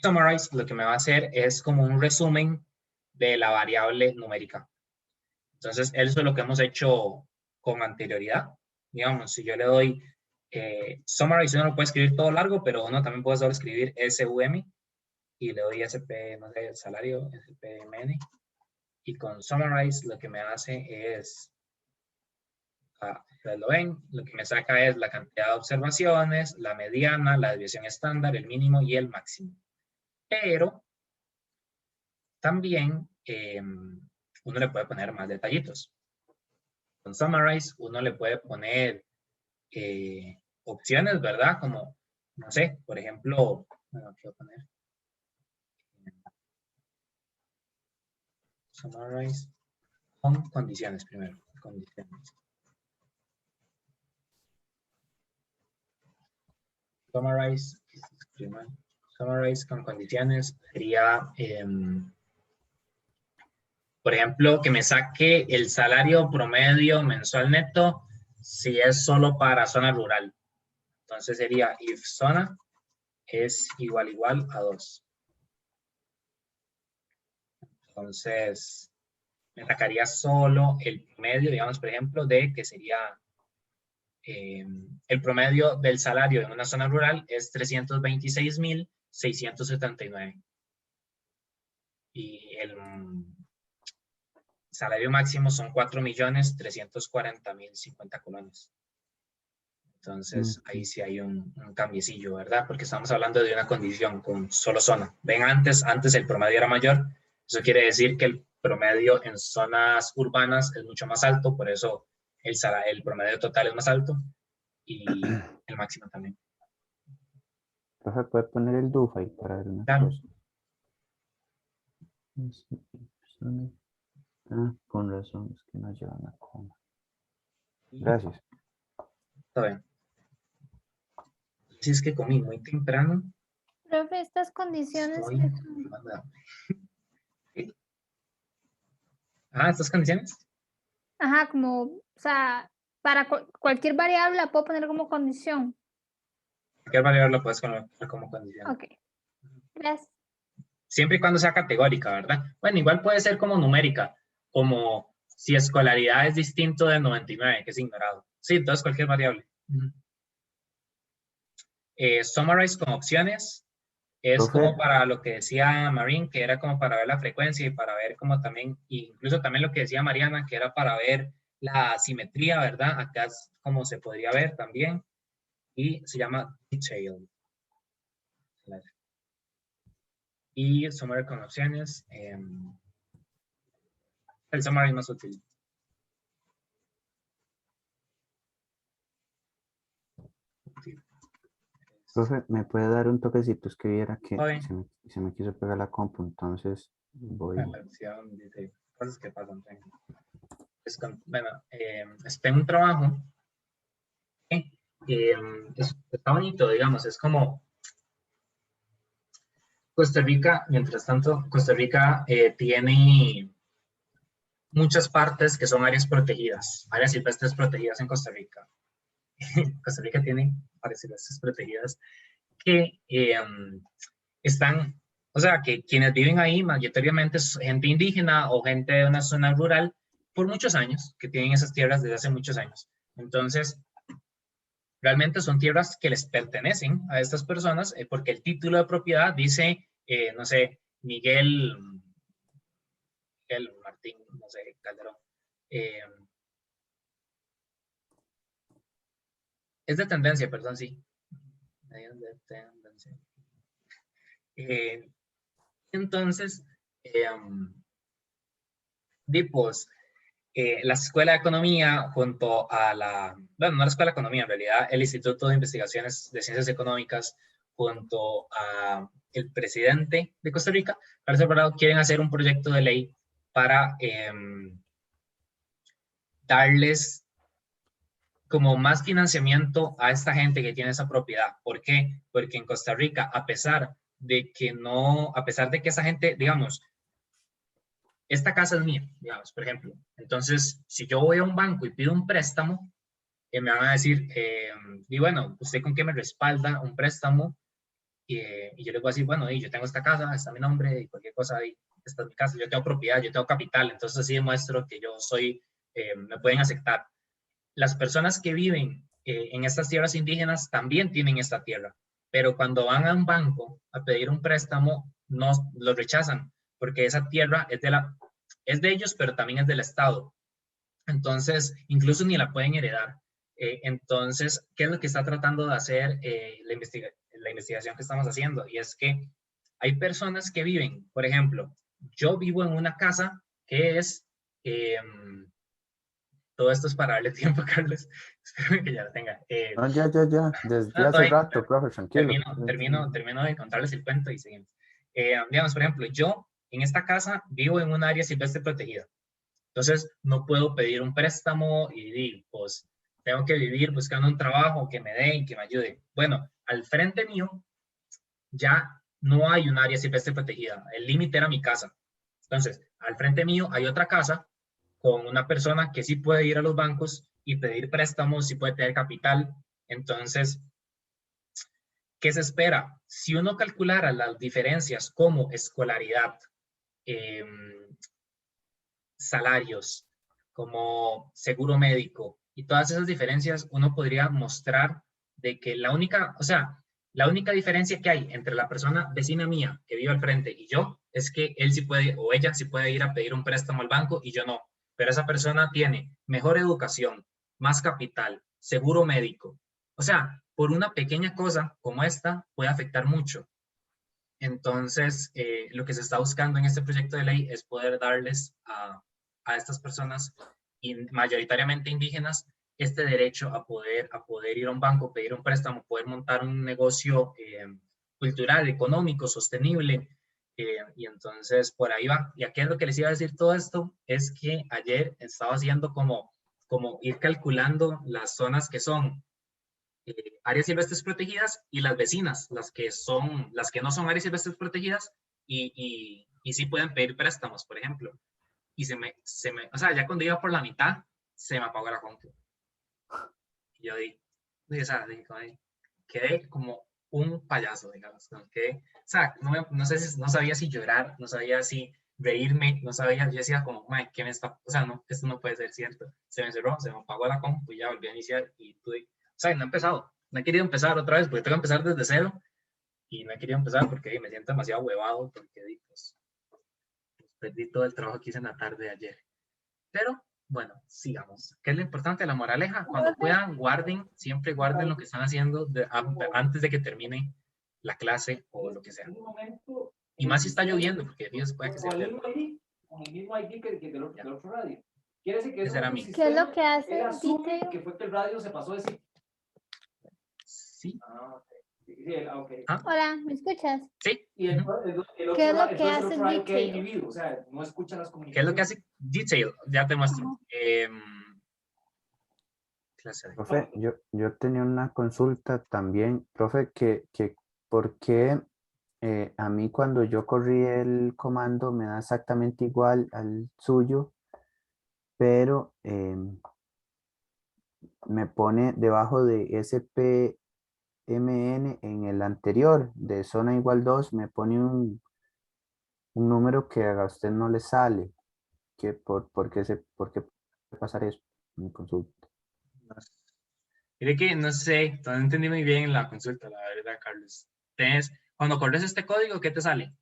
Summarize lo que me va a hacer es como un resumen de la variable numérica. Entonces, eso es lo que hemos hecho con anterioridad. Digamos, si yo le doy Summarize, uno lo puede escribir todo largo, pero uno también puede solo escribir SUM y le doy SP, no sé, salario, SPMN. Y con Summarize lo que me hace es, ustedes lo ven, lo que me saca es la cantidad de observaciones, la mediana, la desviación estándar, el mínimo y el máximo. Pero también uno le puede poner más detallitos. Con Summarize uno le puede poner opciones, ¿verdad? Como, no sé, por ejemplo, bueno, ¿qué voy a poner? Summarize con condiciones primero. Condiciones. Summarize con condiciones sería, por ejemplo, que me saque el salario promedio mensual neto si es solo para zona rural. Entonces sería if zona es igual a 2. Entonces me sacaría solo el promedio, digamos, por ejemplo, de que sería el promedio del salario en una zona rural es 326,679. Y el salario máximo son 4,340,050 colones. Entonces, ahí sí hay un cambiecillo, ¿verdad? Porque estamos hablando de una condición con solo zona. Ven, antes el promedio era mayor. Eso quiere decir que el promedio en zonas urbanas es mucho más alto, por eso el promedio total es más alto y el máximo también. Profe, ¿puede poner el DUF ahí para ver una Claro. cosa? Ah, con razón, es que no llevan a coma. Gracias. Está bien. Si es que comí muy temprano. Profe, estas condiciones Estoy que son- muriendo de hambre. ¿Sí? Ah, ¿estas condiciones? Ajá, como, o sea, para cualquier variable la puedo poner como condición. Cualquier variable la puedes colocar como condición. Ok, gracias. Siempre y cuando sea categórica, ¿verdad? Bueno, igual puede ser como numérica, como si escolaridad es distinto de 99, que es ignorado. Sí, entonces cualquier variable. Summarize con opciones es Profe, como para lo que decía Marín, que era como para ver la frecuencia y para ver como también, incluso también lo que decía Mariana, que era para ver la simetría, ¿verdad? Acá es como se podría ver también. Y se llama Detail. Y Summary con opciones. El Summary es más útil. profe, ¿me puede dar un toquecito? Es que viera que Oye. se me quiso pegar la compu, entonces voy. La versión dice cosas que pasan. Bueno, está en un trabajo. Está bonito, digamos, es como Costa Rica, mientras tanto, Costa Rica tiene muchas partes que son áreas protegidas, áreas silvestres protegidas en Costa Rica. Costa Rica tiene áreas silvestres protegidas que están, o sea, que quienes viven ahí mayoritariamente es gente indígena o gente de una zona rural por muchos años, que tienen esas tierras desde hace muchos años. Entonces, realmente son tierras que les pertenecen a estas personas porque el título de propiedad dice, no sé, Miguel Martín, no sé, Calderón. Es de tendencia, perdón, sí. De tendencia. Entonces, pues, la Escuela de Economía junto a bueno, no la Escuela de Economía, en realidad, el Instituto de Investigaciones de Ciencias Económicas junto a el presidente de Costa Rica, Carlos Alvarado, quieren hacer un proyecto de ley para darles como más financiamiento a esta gente que tiene esa propiedad. ¿Por qué? Porque en Costa Rica, a pesar de que esa gente, digamos, esta casa es mía, digamos, por ejemplo. Entonces, si yo voy a un banco y pido un préstamo, me van a decir, y bueno, ¿usted con qué me respalda un préstamo? Y yo les voy a decir, bueno, yo tengo esta casa, está mi nombre, y cualquier cosa, esta es mi casa, yo tengo propiedad, yo tengo capital, entonces así demuestro que yo soy, me pueden aceptar. Las personas que viven en estas tierras indígenas también tienen esta tierra, pero cuando van a un banco a pedir un préstamo, no lo rechazan, porque esa tierra es de ellos, pero también es del Estado. Entonces, incluso ni la pueden heredar. Entonces, ¿qué es lo que está tratando de hacer la investigación que estamos haciendo? Y es que hay personas que viven, por ejemplo, yo vivo en una casa que es, todo esto es para darle tiempo a Carlos, espero que ya lo tenga. No, ya, desde No, hace todavía- rato, profe, tranquilo. termino de contarles el cuento y seguimos. Digamos, por ejemplo, yo en esta casa vivo en un área silvestre protegida. Entonces, no puedo pedir un préstamo y pues tengo que vivir buscando un trabajo que me den, que me ayude. Bueno, al frente mío ya no hay un área silvestre protegida. El límite era mi casa. Entonces, al frente mío hay otra casa con una persona que sí puede ir a los bancos y pedir préstamos, sí puede tener capital. Entonces, ¿qué se espera? Si uno calculara las diferencias como escolaridad, eh, salarios, como seguro médico y todas esas diferencias, uno podría mostrar de que la única, o sea, la única diferencia que hay entre la persona vecina mía que vive al frente y yo es que él sí puede o ella sí puede ir a pedir un préstamo al banco y yo no. Pero esa persona tiene mejor educación, más capital, seguro médico. O sea, por una pequeña cosa como esta puede afectar mucho. Entonces, lo que se está buscando en este proyecto de ley es poder darles a estas personas, mayoritariamente indígenas, este derecho a poder ir a un banco, pedir un préstamo, poder montar un negocio cultural, económico, sostenible. Y entonces, por ahí va. Y aquí es lo que les iba a decir todo esto, es que ayer estaba haciendo como ir calculando las zonas que son áreas silvestres protegidas y las vecinas, las que no son áreas silvestres protegidas y sí pueden pedir préstamos, por ejemplo. Y o sea, ya cuando iba por la mitad, se me apagó la compu. Y yo o sea, quedé como un payaso, digamos, ¿no? O sea, no sé no sabía si llorar, no sabía si reírme, no sabía, yo decía como, ¿qué me está? O sea, no, esto no puede ser cierto. Se me cerró, se me apagó la compu y ya volví a iniciar y tuve, o sea, no he empezado, no he querido empezar otra vez porque tengo que empezar desde cero y no he querido empezar porque me siento demasiado huevado porque pues, perdí todo el trabajo que hice en la tarde de ayer. Pero bueno, sigamos. ¿Qué es lo importante? La moraleja. Cuando puedan, guarden, siempre guarden lo que están haciendo antes de que termine la clase o lo que sea. Y más si está lloviendo, porque Dios puede que se pierda. Con el mismo ID que del otro radio. Quiere decir que Ese era mi. ¿Qué es lo que hace él asume Detail? que fue que el radio se pasó de sí. Sí. Okay. ¿Ah? Hola, ¿me escuchas? Sí. Y el Ujú. otro, ¿Qué es lo que entonces el hace otro radio queda Detail? inhibido, o sea, no escucha las ¿Qué es comunicaciones. lo que hace Detail? Ya te muestro. Ajá. Clase de. Profe, yo tenía una consulta también, profe, que ¿por qué a mí cuando yo corrí el comando me da exactamente igual al suyo, pero me pone debajo de SPMN en el anterior, de zona igual 2 me pone un número que a usted no le sale? ¿Por qué puede pasar eso? Mi consulta. Mire que no sé, no entendí muy bien la consulta, la verdad, Carlos. Entonces, cuando corres este código, ¿qué te sale?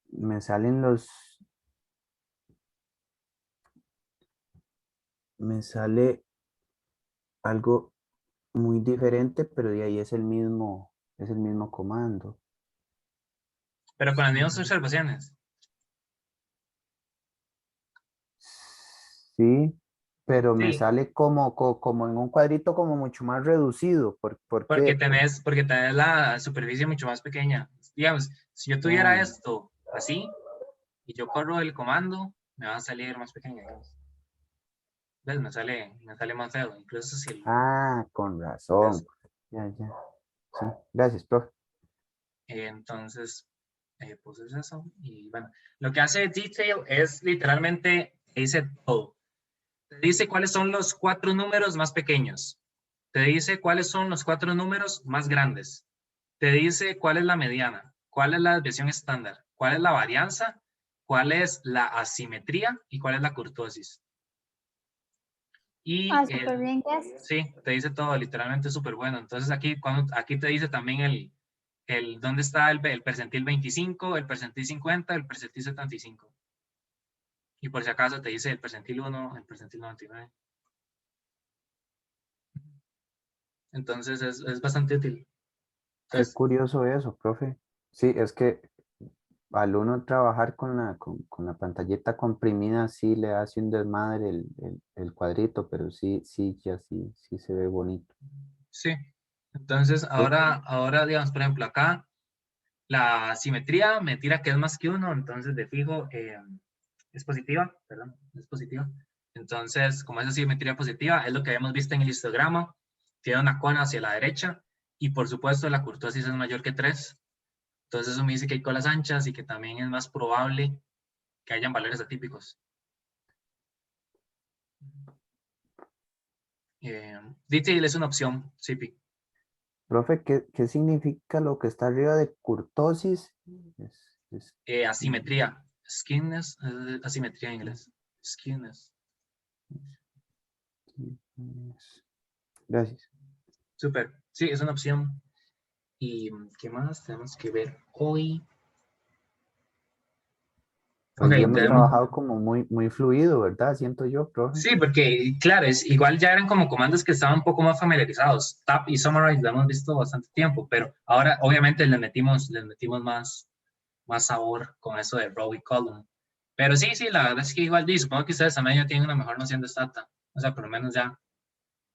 Me sale algo muy diferente, pero de ahí es el mismo comando. Pero con las mismas observaciones. Sí, pero me Sí, sale como en un cuadrito como mucho más reducido. ¿Por qué? porque tenés la superficie mucho más pequeña. Digamos, si yo tuviera Oh, esto así y yo corro el comando, me va a salir más pequeña, digamos. ¿Ves? Me sale más feo. Incluso si con ¿ves? razón. Ya. Sí, gracias, profe. Entonces, pues es eso. Y bueno, lo que hace Detail es literalmente, dice todo. Te dice cuáles son los 4 números más pequeños. Te dice cuáles son los 4 números más grandes. Te dice cuál es la mediana, cuál es la desviación estándar, cuál es la varianza, cuál es la asimetría y cuál es la kurtosis. Y Súper bien, gracias. sí, te dice todo, literalmente súper bueno. Entonces aquí te dice también dónde está el percentil 25, el percentil 50, el percentil 75. Y por si acaso te dice el percentil 1, el percentil 99. Entonces es bastante útil. Qué Entonces, curioso eso, profe. Sí, es que al uno trabajar con la pantallita comprimida, sí le hace un desmadre el cuadrito, pero sí, ya sí se ve bonito. Sí. Entonces, ahora, digamos, por ejemplo, acá, la simetría me tira que es más que 1, entonces de fijo es positiva, perdón, es positiva. Entonces, como es simetría positiva, es lo que habíamos visto en el histograma, tiene una cona hacia la derecha, y por supuesto la kurtosis es mayor que 3. Entonces eso me dice que hay colas anchas y que también es más probable que hayan valores atípicos. Detail es una opción, CP. Profe, ¿qué significa lo que está arriba de kurtosis? Asimetría. Skinness, asimetría en inglés. Skinness. Gracias. Súper. Sí, es una opción. ¿Y qué más tenemos que ver hoy? Hoy Ok, día hemos tenemos... trabajado como muy fluido, ¿verdad? Siento yo, profe. Sí, porque claro, igual ya eran como comandos que estaban un poco más familiarizados. Tab y Summarize lo hemos visto bastante tiempo, pero ahora obviamente les metimos más sabor con eso de row y column. Pero sí, la verdad es que igual, supongo que ustedes también ya tienen una mejor noción de Stata. O sea, por lo menos ya,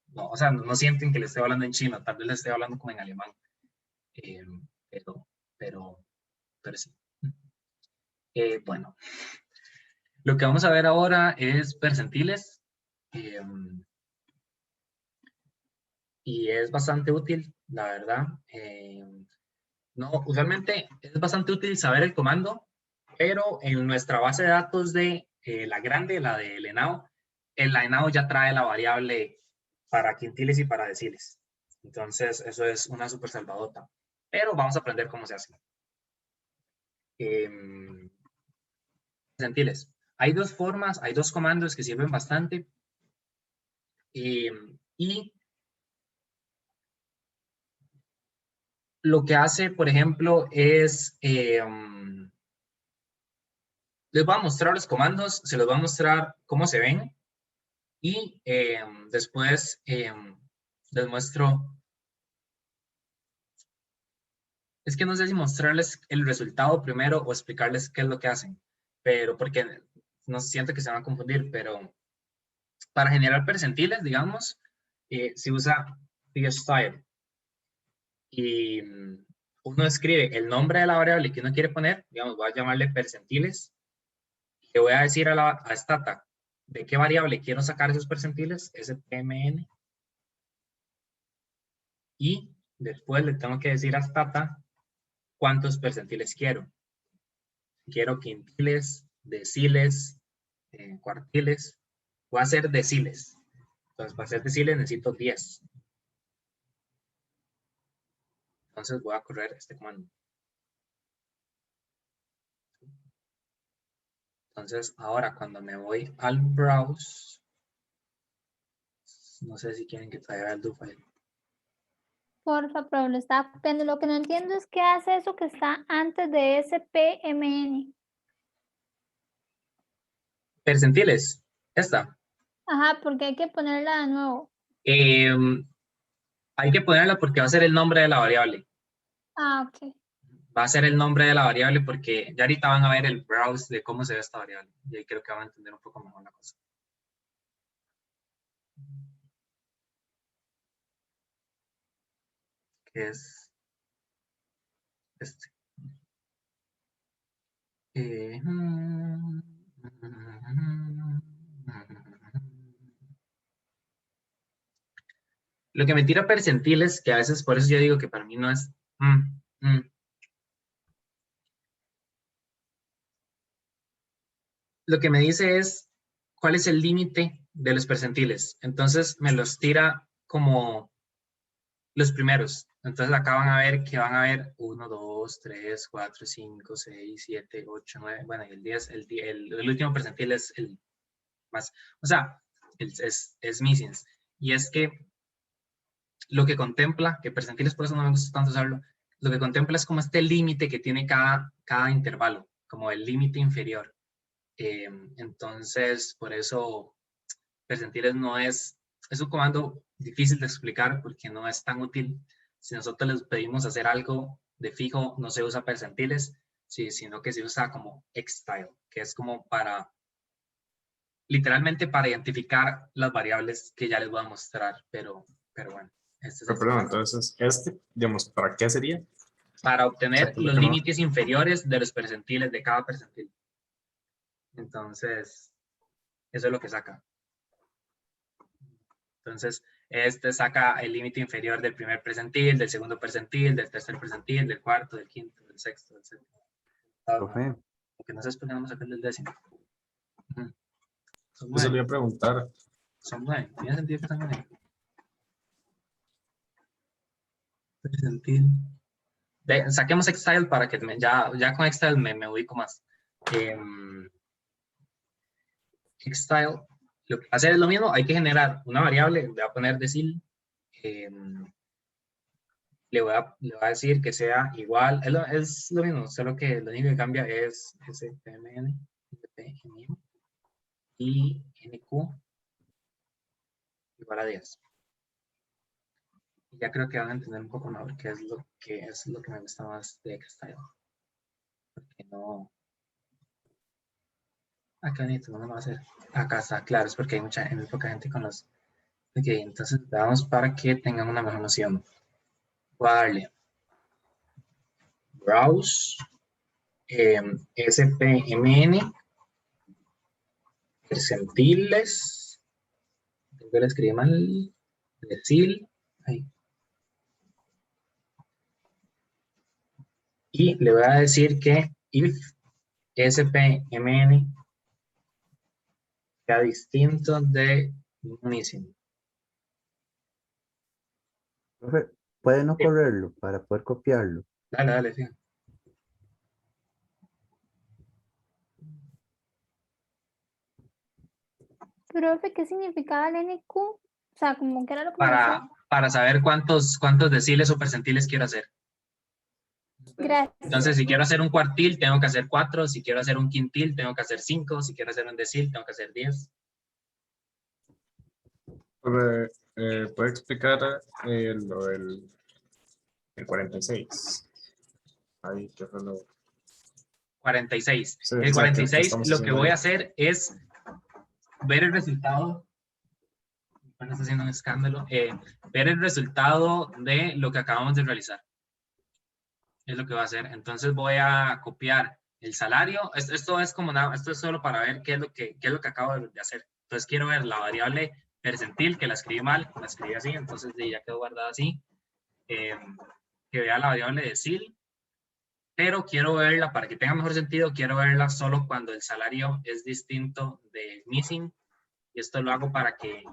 no, o sea, no sienten que les estoy hablando en chino, tal vez les estoy hablando como en alemán. Eh, pero, pero, pero sí. Bueno, lo que vamos a ver ahora es percentiles. Y es bastante útil, la verdad. No, usualmente es bastante útil saber el comando, pero en nuestra base de datos de la grande, la del ENAO, el ENAO ya trae la variable para quintiles y para deciles. Entonces, eso es una super salvadota. Pero vamos a aprender cómo se hace. Percentiles. Hay dos formas, hay dos comandos que sirven bastante. Y lo que hace, por ejemplo, es... les voy a mostrar los comandos, se los voy a mostrar cómo se ven y después les muestro, es que no sé si mostrarles el resultado primero o explicarles qué es lo que hacen, pero porque no siento que se van a confundir, pero para generar percentiles, digamos, se usa style y uno escribe el nombre de la variable que uno quiere poner, digamos, voy a llamarle percentiles. Le voy a decir a Stata de qué variable quiero sacar esos percentiles, SPMN, y después le tengo que decir a Stata cuántos percentiles quiero. Quiero quintiles, deciles, cuartiles, voy a hacer deciles. Entonces, para hacer deciles necesito 10. Entonces voy a correr este comando. Entonces, ahora cuando me voy al browse, no sé si quieren que traiga el do file. Porfa, pero lo está copiando. Lo que no entiendo es qué hace eso que está antes de SPMN. Percentiles, esta. Ajá, porque hay que ponerla de nuevo. Hay que ponerla porque va a ser el nombre de la variable. Ah, ok. Va a ser el nombre de la variable porque ya ahorita van a ver el browse de cómo se ve esta variable. Y ahí creo que van a entender un poco mejor la cosa. Que es este. Lo que me tira percentiles, que a veces por eso yo digo que para mí no es... Lo que me dice es cuál es el límite de los percentiles. Entonces me los tira como los primeros. Entonces acá van a ver que van a ver 1, 2, 3, 4, 5, 6, 7, 8, 9. Bueno, y el 10, el último percentil es el más. O sea, es missing. Y es que lo que contempla, que percentiles por eso no me gusta tanto usarlo, lo que contempla es como este límite que tiene cada intervalo, como el límite inferior. Entonces, por eso percentiles no es un comando difícil de explicar porque no es tan útil. Si nosotros les pedimos hacer algo de fijo, no se usa percentiles. Sí, sino que se usa como Xstyle, que es como para, literalmente para identificar las variables que ya les voy a mostrar, pero bueno, este es el Perdón, sistema. entonces, digamos, ¿para qué sería? Para obtener Exacto, los porque no- límites inferiores de los percentiles de cada percentil. Entonces, eso es lo que saca. Entonces, este saca el límite inferior del primer percentil, del segundo percentil, del tercer percentil, del cuarto, del quinto, del sexto, del séptimo. Profe, Aunque no sé por qué no me sacar del décimo. Ujú. Son Yo se lo iba nueve. a preguntar. Son nueve. Tiene sentido que son nueve. Percentil. Saquemos Xstyle para que ya con Xstyle me ubico más. Xstyle, lo que hace es lo mismo, hay que generar una variable, le voy a poner decil, le voy a decir que sea igual, es lo mismo, solo que lo único que cambia es SPMN, SPMN y NQ igual a 10. Y ya creo que van a entender un poco mejor qué es lo que me gusta más de Xstyle. Porque no... Acá bonito, no me va a hacer. Acá está, claro, es porque hay muy poca gente con los... Ok, entonces vamos para que tengan una mejor noción. Voy a darle browse, SPMN, percentiles, tengo que lo escribí mal, decil, ahí. Y le voy a decir que if SPMN sea distinto de missing. profe, ¿puede no Sí, correrlo para poder copiarlo? dale, sí. Profe, ¿qué significaba el NQ? O sea, como que era lo que me decía. Para saber cuántos deciles o percentiles quiero hacer. Gracias. Entonces, si quiero hacer un cuartil, tengo que hacer 4. Si quiero hacer un quintil, tengo que hacer 5. Si quiero hacer un decil, tengo que hacer 10. ¿Puede explicar lo del el 46? Ahí, que fue lo... 46. Sí, El o sea, ¿qué 46, estamos lo que haciendo voy ahí? a hacer es ver el resultado. Bueno, está haciendo un escándalo. Ver el resultado de lo que acabamos de realizar. Es lo que voy a hacer. Entonces voy a copiar el salario. Esto es como nada, esto es solo para ver qué es lo que acabo de hacer. Entonces quiero ver la variable percentil, que la escribí mal, la escribí así, entonces ya quedó guardada así. Que vea la variable decil, pero quiero verla, para que tenga mejor sentido, quiero verla solo cuando el salario es distinto de missing, y esto lo hago para que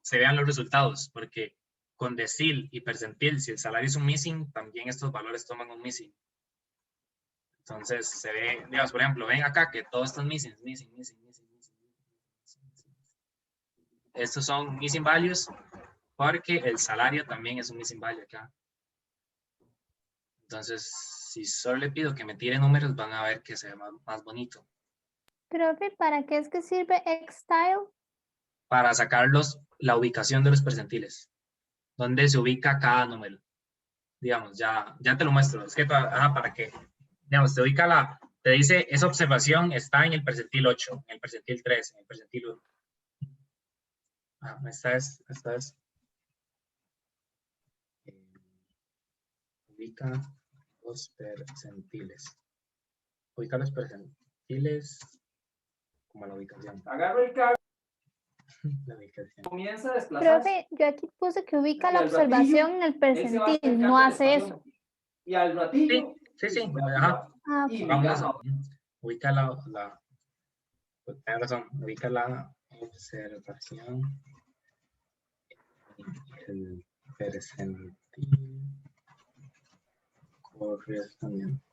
se vean los resultados, porque con decil y percentil, si el salario es un missing, también estos valores toman un missing. Entonces se ve, digamos, por ejemplo, ven acá que todos estos missing. Estos son missing values porque el salario también es un missing value acá. Entonces, si solo le pido que me tire números, van a ver que se ve más bonito. Profe, ¿para qué es que sirve Xstyle? Para sacarlos la ubicación de los percentiles. Dónde se ubica cada número. Digamos, ya te lo muestro. Es que para que, digamos, te dice, esa observación está en el percentil 8, en el percentil 3, en el percentil 1. Esta es. Ubica los percentiles. Ubica los percentiles como la ubicación. Agarro el cable, La ubicación. comienza a desplazarse. Profe, yo aquí puse que ubica Y la al ratillo, observación en el él se va percentil, acercando no hace despacio. eso. Y al ratillo. Sí. va Ajá. Ah, y ok. Vamos a viaja. eso. Ubica tienes razón, ubica la observación en el percentil correspondiente.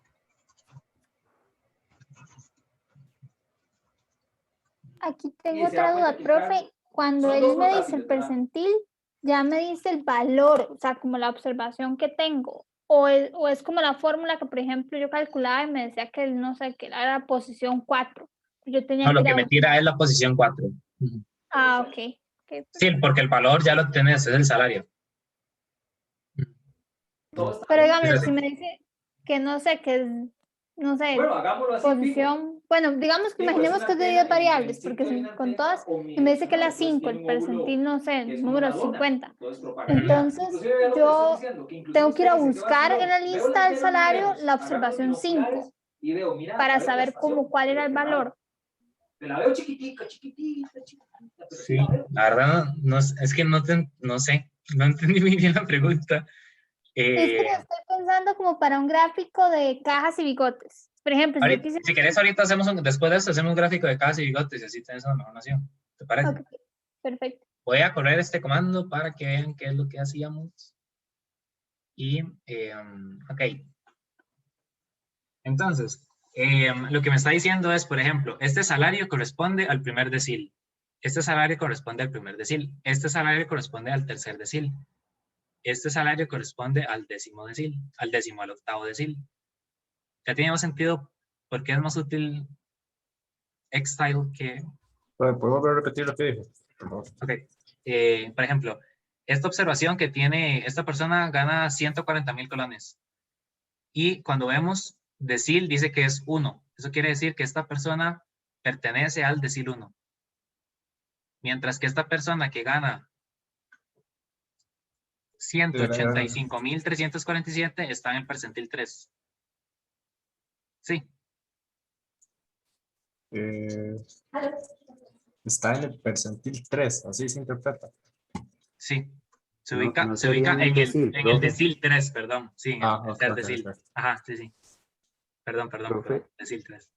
Aquí Y tengo se da otra cuenta duda, que el profe. cambio Cuando son él dos me dice el rotaciones, ¿verdad? percentil, ya me dice el valor, o sea, como la observación que tengo. O es como la fórmula que, por ejemplo, yo calculaba y me decía que, no sé, que era la posición 4. Yo tenía No, que lo ir que a... me tira es la posición 4. Ah, ok. Ok, Sí, porque el valor ya lo tenés, es el salario. Todo está pero bien. dígame, Es si así. me dice que no sé, que es no sé, Bueno, hagámoslo así. fijo. posición, bueno, digamos que Fijo, imaginemos es que es de una 10 antena, variables, y porque hay una con antena todas, y me dice que omnidireccional, la entonces 5, tiene el un óvulo percentil, no sé, que es número una lona. 50. Entonces, propagaría. Entonces, Inclusive vea lo que le estoy yo diciendo, que inclusive tengo que ir a usted dice, ¿qué buscar en la vacilón? Veo lista las del de los salario mineros, la agarro observación binoculares 5 y veo, mira, para acá veo la saber estación, como cuál era pero el qué raro. valor. Te la veo chiquitica, chiquitita, chiquitita, pero Sí, la veo. la verdad no, es que no sé, no entendí muy bien la pregunta. Es que lo estoy pensando como para un gráfico de cajas y bigotes. Por ejemplo, si yo Ahorita, quisiera... si querés, ahorita después de esto hacemos un gráfico de cajas y bigotes y así tenés una mejor noción. ¿Te parece? Ok, perfecto. Voy a correr este comando para que vean qué es lo que hacíamos. Y, ok. Entonces, lo que me está diciendo es, por ejemplo, este salario corresponde al primer decil. Este salario corresponde al primer decil. Este salario corresponde al tercer decil. Este salario corresponde al décimo decil, al octavo decil. Ya tiene más sentido porque es más útil Xstyle que... ¿Puedo volver a repetir lo que dijo? Perdón. Ok. Por ejemplo, esta observación que tiene, esta persona gana 140,000 colones. Y cuando vemos decil dice que es 1. Eso quiere decir que esta persona pertenece al decil 1. Mientras que esta persona que gana 185,347 está en el percentil 3. Sí, Eh, está en el percentil 3, así se interpreta. sí. Se No, ubica, no se sería ubica en el decil, en el profe. decil 3, perdón. Sí, en el Ok, tercer ok, decil. ok. Ajá, sí, sí. Perdón. Profe, Decil 3.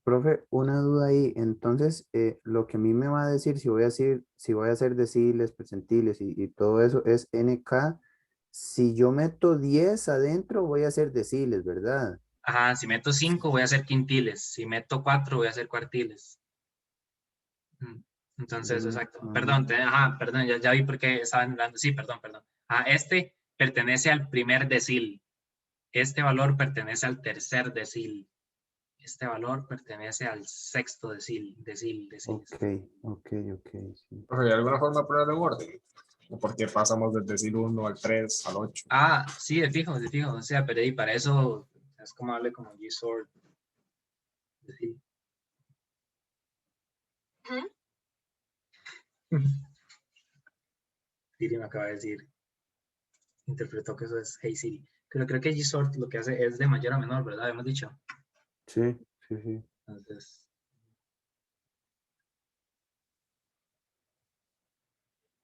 profe, una duda ahí. Entonces, lo que a mí me va a decir si voy a hacer deciles, percentiles y todo eso es NK. Si yo meto 10 adentro, voy a hacer deciles, ¿verdad? Ajá, si meto 5 voy a hacer quintiles. Si meto 4 voy a hacer cuartiles. Entonces, exacto. Perdón, perdón, ya vi por qué estaban hablando. Sí, perdón. Este pertenece al primer decil. Este valor pertenece al tercer decil. Este valor pertenece al sexto decil. Ok. Sí. Profe, ¿hay alguna forma de ponerlo en orden? ¿O por qué pasamos del decil 1 al 3 al 8? Sí, de fijo. O sea, pero y para eso es como darle como G-Sort. Decil. Siri me acaba de decir, interpretó que eso es Hey Siri. Pero creo que G-Sort lo que hace es de mayor a menor, ¿verdad? Hemos dicho. Sí. Entonces,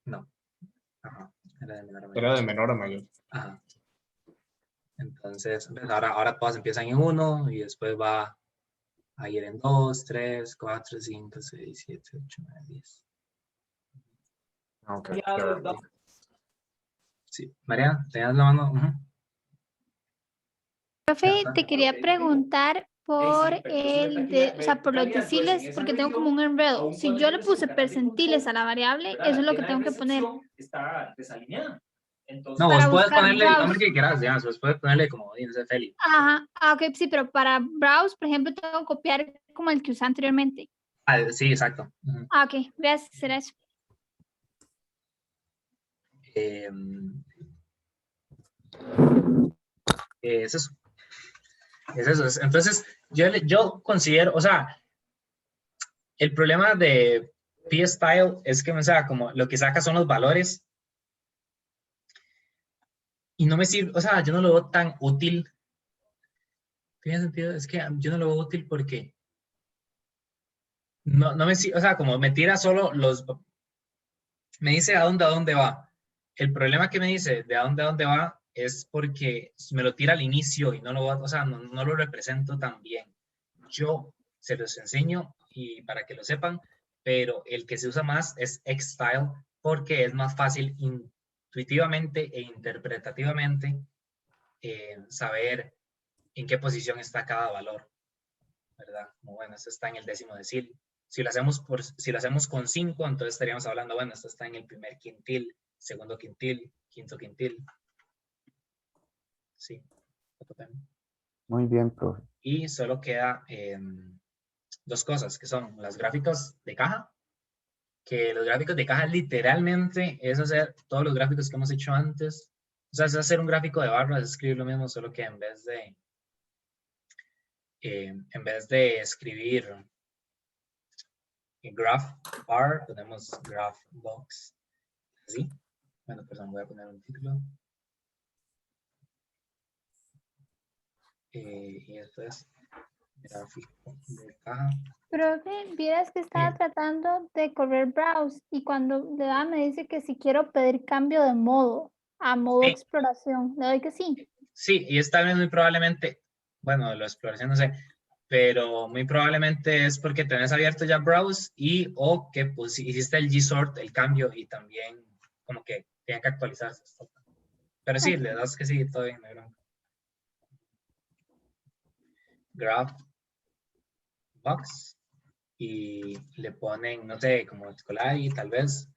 no. Ajá. Era de menor a mayor. Era de menor a mayor. Ajá. Entonces, ahora todas empiezan en 1 y después va a ir en 2, 3, 4, 5, 6, 7, 8, 9, 10. Ok, Ya ya los veo. Sí. Mariana, ¿tenías la mano? Ujú. Profe, Ajá. te quería preguntar por o sea, por los deciles, porque tengo como un enredo. Si yo le puse percentiles a la variable, eso es lo que tengo que poner Está desalineada. No, Entonces, vos para puedes buscar ponerle el nombre browse. que quieras, ya, vos puedes ponerle como dice Feli. Ajá, ok, sí, pero para browse, por ejemplo, tengo que copiar como el que usé anteriormente. Sí, exacto. Ujú. Ok, gracias, será eso. Es eso. Entonces, yo considero, o sea, el problema de P-Style es que, o sea, como lo que saca son los valores y no me sirve, o sea, yo no lo veo tan útil. ¿Tiene sentido? Es que yo no lo veo útil porque no me sirve, o sea, como me tira solo me dice a dónde va. El problema que me dice de a dónde va es porque me lo tira al inicio y no lo, o sea, no lo represento tan bien. Yo se los enseño y para que lo sepan, pero el que se usa más es Xstyle porque es más fácil intuitivamente e interpretativamente saber en qué posición está cada valor, ¿verdad? Como, bueno, esto está en el décimo decil. Si lo hacemos con 5, entonces estaríamos hablando, bueno, esto está en el primer quintil, segundo quintil, quinto quintil. Sí. Muy bien, profe. Y solo queda dos cosas, que son las gráficas de caja, que los gráficos de caja literalmente es hacer todos los gráficos que hemos hecho antes. O sea, es hacer un gráfico de barras, es escribir lo mismo, solo que en vez de en vez de escribir graph bar, ponemos graph box. Así. Bueno, perdón, voy a poner un título. Y esto es gráfico de caja. Profe, vieras que estaba Sí. tratando de correr browse y cuando le da me dice que si quiero pedir cambio de modo a modo Sí. exploración. Le doy que sí. Sí, y esta vez muy probablemente, bueno, la exploración no sé, pero muy probablemente es porque tenés abierto ya browse y o que pues hiciste el gsort, el cambio y también como que tiene que actualizarse esto. Pero sí, Ok. le das que sí, todo bien, negro. Graph box y le ponen, no sé, como Scholarity tal vez,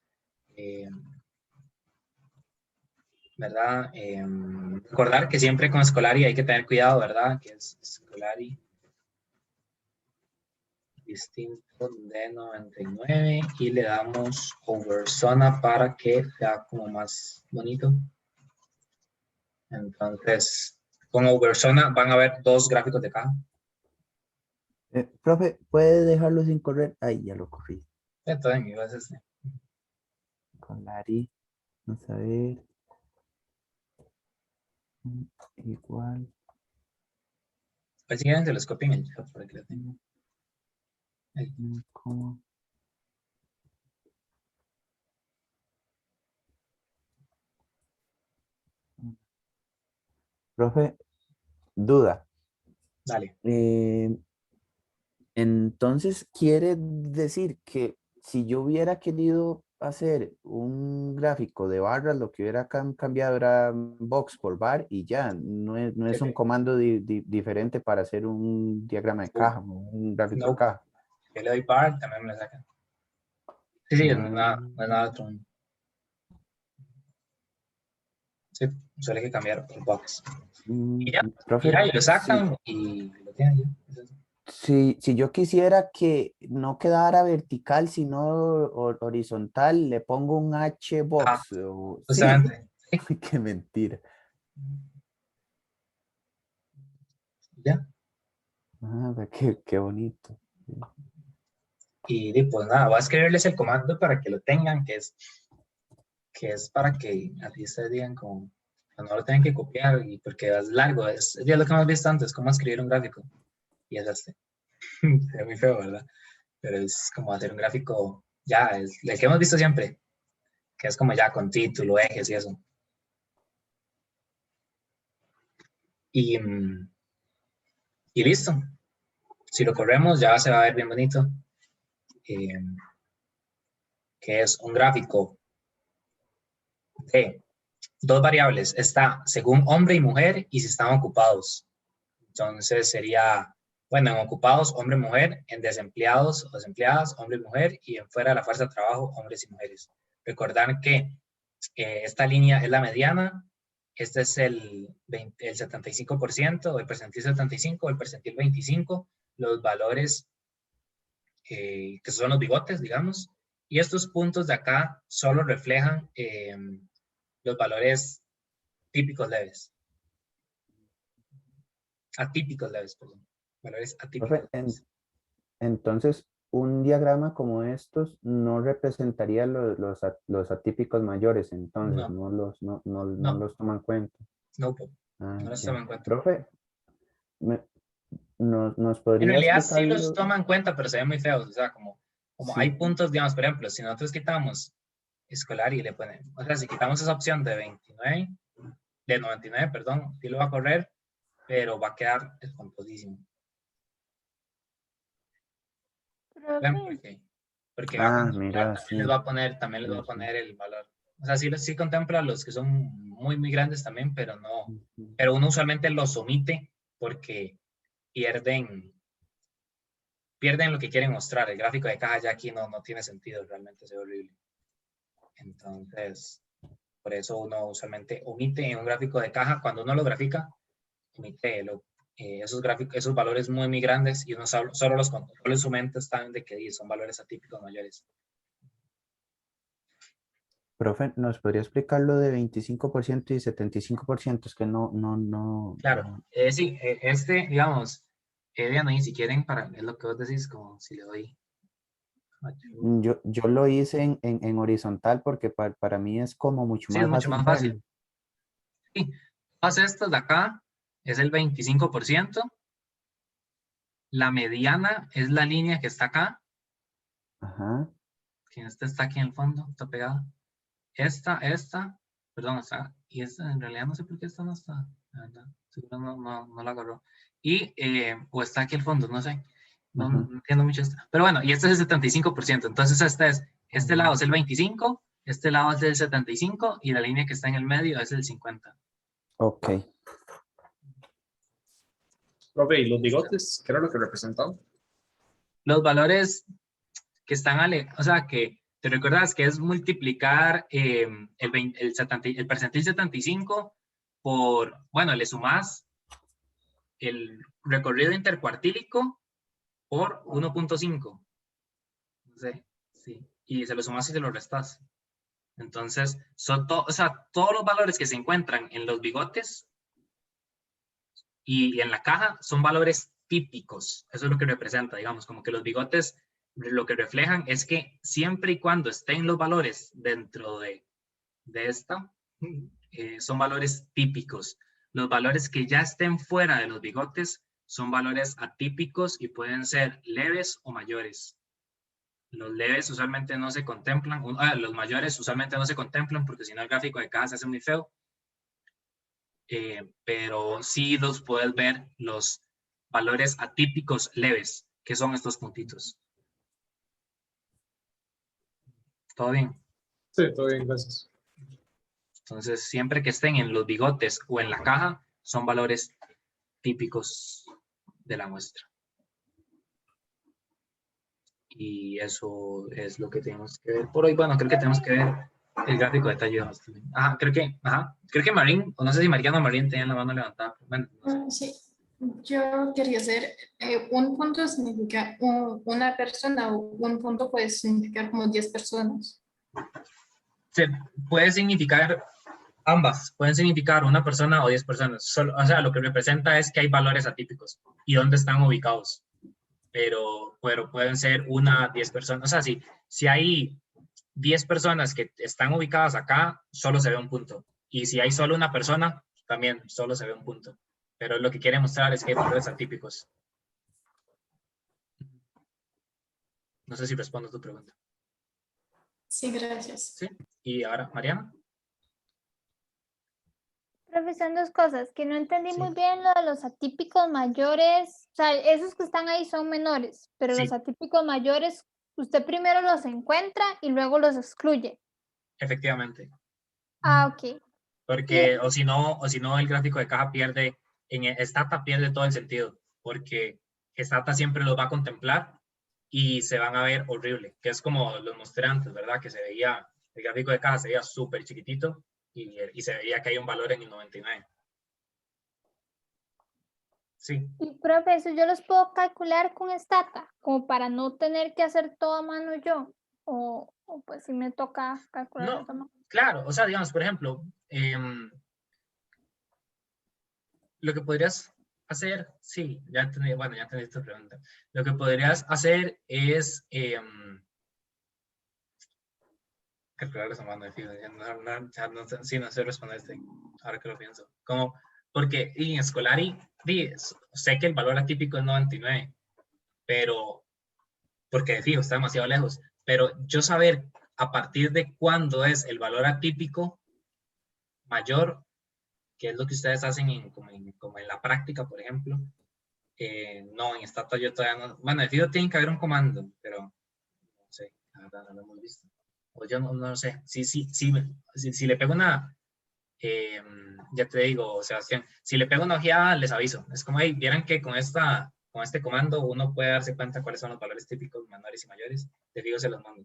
¿verdad? Recordar que siempre con Scholarity hay que tener cuidado, ¿verdad? Que es Scholarity distinto de 99 y le damos over zona para que sea como más bonito. Entonces, con over zona van a ver dos gráficos de caja. Profe, ¿puede dejarlo sin correr? Ahí ya lo corrí. Entonces, mi base es este. Con Lari. Vamos a ver. Igual. Pues si quieren, se los copien en el chat para que lo tengan. Ahí. Como. Profe, duda. Dale. Entonces, quiere decir que si yo hubiera querido hacer un gráfico de barras, lo que hubiera cambiado era box por bar y ya, no es un Ok. comando diferente para hacer un diagrama de caja, un gráfico de No, caja. yo le doy bar, también me lo sacan. Sí, sí, Ah, no es nada otro. Sí, solo hay que cambiar el box. Y ya, y profe, ya, y lo sacan y lo tienen ya. si yo quisiera que no quedara vertical, sino horizontal, le pongo un H Ah, box. Sí, justamente. Sí, qué mentira. ya. Ah, qué bonito. Y pues nada, voy a escribirles el comando para que lo tengan, que es para que así ustedes digan como, no lo tienen que copiar, y porque es largo, es ya lo que hemos visto antes, cómo escribir un gráfico. Y es este. Es muy feo, ¿verdad? Pero es como hacer un gráfico, ya, es el que hemos visto siempre, que es como ya con título, ejes y eso. Y, y listo. Si lo corremos ya se va a ver bien bonito. Que es un gráfico de dos variables. Está según hombre y mujer y si están ocupados. Entonces sería, bueno, en ocupados, hombre y mujer, en desempleados o desempleadas, hombre y mujer, y en fuera de la fuerza de trabajo, hombres y mujeres. Recordar que esta línea es la mediana, este es el 75%, el percentil 75, el percentil 25, los valores que son los bigotes, digamos, y estos puntos de acá solo reflejan los valores típicos leves. Atípicos leves, perdón. Valores atípicos Profe, leves. entonces, un diagrama como estos no representaría los atípicos mayores, entonces No, no no, los toman en cuenta. no, Ah, no los ya. toman en cuenta. Profe, me- nos En podría realidad sí los explicarlo. toman en cuenta, pero se ven muy feos. O sea, como hay Sí. puntos, digamos, por ejemplo, si nosotros quitamos escolar y le ponemos, o sea, si quitamos esa opción de 29, de 99, perdón, sí lo va a correr, pero va a quedar espantosísimo. ¿Ven? Profe, Porque va con Ah, escolar, mira, también les sí. va a poner, también les va Sí, a sí. poner el valor. O sea, sí contempla los que son muy, muy grandes también, pero no. Ujú. Pero uno usualmente los omite porque pierden lo que quieren mostrar. El gráfico de caja ya aquí no tiene sentido, realmente se ve horrible. Entonces, por eso uno usualmente omite en un gráfico de caja, cuando uno lo grafica, omite esos gráficos, esos valores muy, muy grandes y uno solo los controles en su mente están de que son valores atípicos mayores. Profe, ¿nos podría explicar lo de 25% y 75%? Es que no. Claro, sí, digamos, Bueno, y si quieren, es lo que vos decís, como si le doy. Yo lo hice en horizontal porque para mí es como mucho Sí, más es mucho fácil más fácil. verlo. Sí, todas estas de acá es el 25%. La mediana es la línea que está acá. Ajá. Que esta está aquí en el fondo, está pegada. Esta, perdón, está. Y esta, en realidad no sé por qué esta no está. La verdad, seguro no la agarró. Y, o está aquí al fondo, no sé. No, Ajá. no entiendo mucho esto. Pero bueno, y este es el 75%. Entonces, este lado es el 25%, este lado es el 75% y la línea que está en el medio es el 50%. Ok. Profe, ¿y los bigotes? ¿Qué era lo que representaban? Los valores que están, o sea, que te recuerdas que es multiplicar el percentil 75 por, bueno, le sumas el recorrido intercuartílico por 1.5. No sé, sí. Y se lo sumas y se lo restas. Entonces, o sea, todos los valores que se encuentran en los bigotes y en la caja son valores típicos. Eso es lo que representa, digamos, como que los bigotes lo que reflejan es que siempre y cuando estén los valores dentro de esta, son valores típicos. Los valores que ya estén fuera de los bigotes son valores atípicos y pueden ser leves o mayores. Los leves usualmente no se contemplan, los mayores usualmente no se contemplan porque si no el gráfico de caja se hace muy feo. Pero sí los puedes ver los valores atípicos leves, que son estos puntitos. ¿Todo bien? Sí, todo bien, gracias. Entonces, siempre que estén en los bigotes o en la caja, son valores típicos de la muestra. Y eso es lo que tenemos que ver por hoy. Bueno, creo que tenemos que ver el gráfico de detalle. Ajá, creo que Marín, o no sé si Mariano o Marín tenían la mano levantada. Bueno, no sé. Sí, yo quería hacer un punto significa una persona o un punto puede significar como 10 personas. Se puede significar ambas, pueden significar una persona o 10 personas. O sea, lo que representa es que hay valores atípicos y dónde están ubicados. Pero pueden ser 10 personas. O sea, si hay 10 personas que están ubicadas acá, solo se ve un punto. Y si hay solo una persona, también solo se ve un punto. Pero lo que quiere mostrar es que hay valores atípicos. No sé si respondo a tu pregunta. Sí, gracias. ¿Sí? Y ahora, Mariana. Profesor, dos cosas, que no entendí Sí. muy bien lo de los atípicos mayores, o sea, esos que están ahí son menores, pero Sí. los atípicos mayores, usted primero los encuentra y luego los excluye. Efectivamente. Ah, ok. Porque, o si no, el gráfico de caja pierde, Stata pierde todo el sentido, porque Stata siempre los va a contemplar y se van a ver horrible, que es como los mostré antes, ¿verdad? Que se veía, el gráfico de caja se veía súper chiquitito y se veía que hay un valor en el 99. Sí. Y profe, eso yo los puedo calcular con Stata, como para no tener que hacer todo a mano yo, o pues si me toca calcular No, a mano. claro, o sea, digamos, por ejemplo, lo que podrías hacer, sí, ya entendí tu pregunta. Lo que podrías hacer es calcular esa mano de fijo. Sí, no sé responder ahora que lo pienso. Como, porque en Escolari, sé que el valor atípico es 99, pero, porque de fijo está demasiado lejos, pero yo saber a partir de cuándo es el valor atípico mayor, que es lo que ustedes hacen como en la práctica, por ejemplo. No, en Stata yo todavía no. Bueno, de fijo tiene que haber un comando, pero no sé, la verdad no lo hemos visto. O yo no sé. Si le pego una, ya te digo, Sebastián, si le pego una ojeada, les aviso. Es como, hey, vieran que con este comando uno puede darse cuenta cuáles son los valores típicos menores y mayores. De fijo se los mando.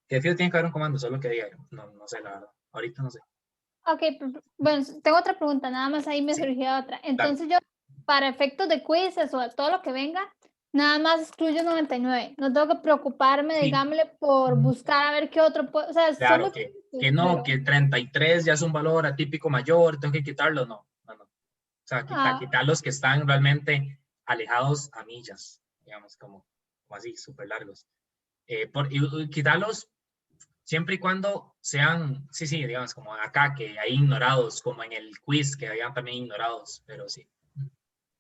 Que de fijo tiene que haber un comando, solo que diga, no sé, la verdad. Ahorita no sé. Ok, bueno, tengo otra pregunta, nada más ahí me Sí, surgió otra. Entonces yo, para efectos de quizzes o de todo lo que venga, nada más excluyo 99. No tengo que preocuparme, Sí. digámosle, por buscar a ver qué otro puede, o sea, Claro, solo que no, pero- que 33 ya es un valor atípico mayor, tengo que quitarlo, no. O sea, quitar los que están realmente alejados a millas, digamos, como así, súper largos. Y quitarlos siempre y cuando sean, sí, digamos, como acá, que hay ignorados, como en el quiz, que habían también ignorados, pero sí.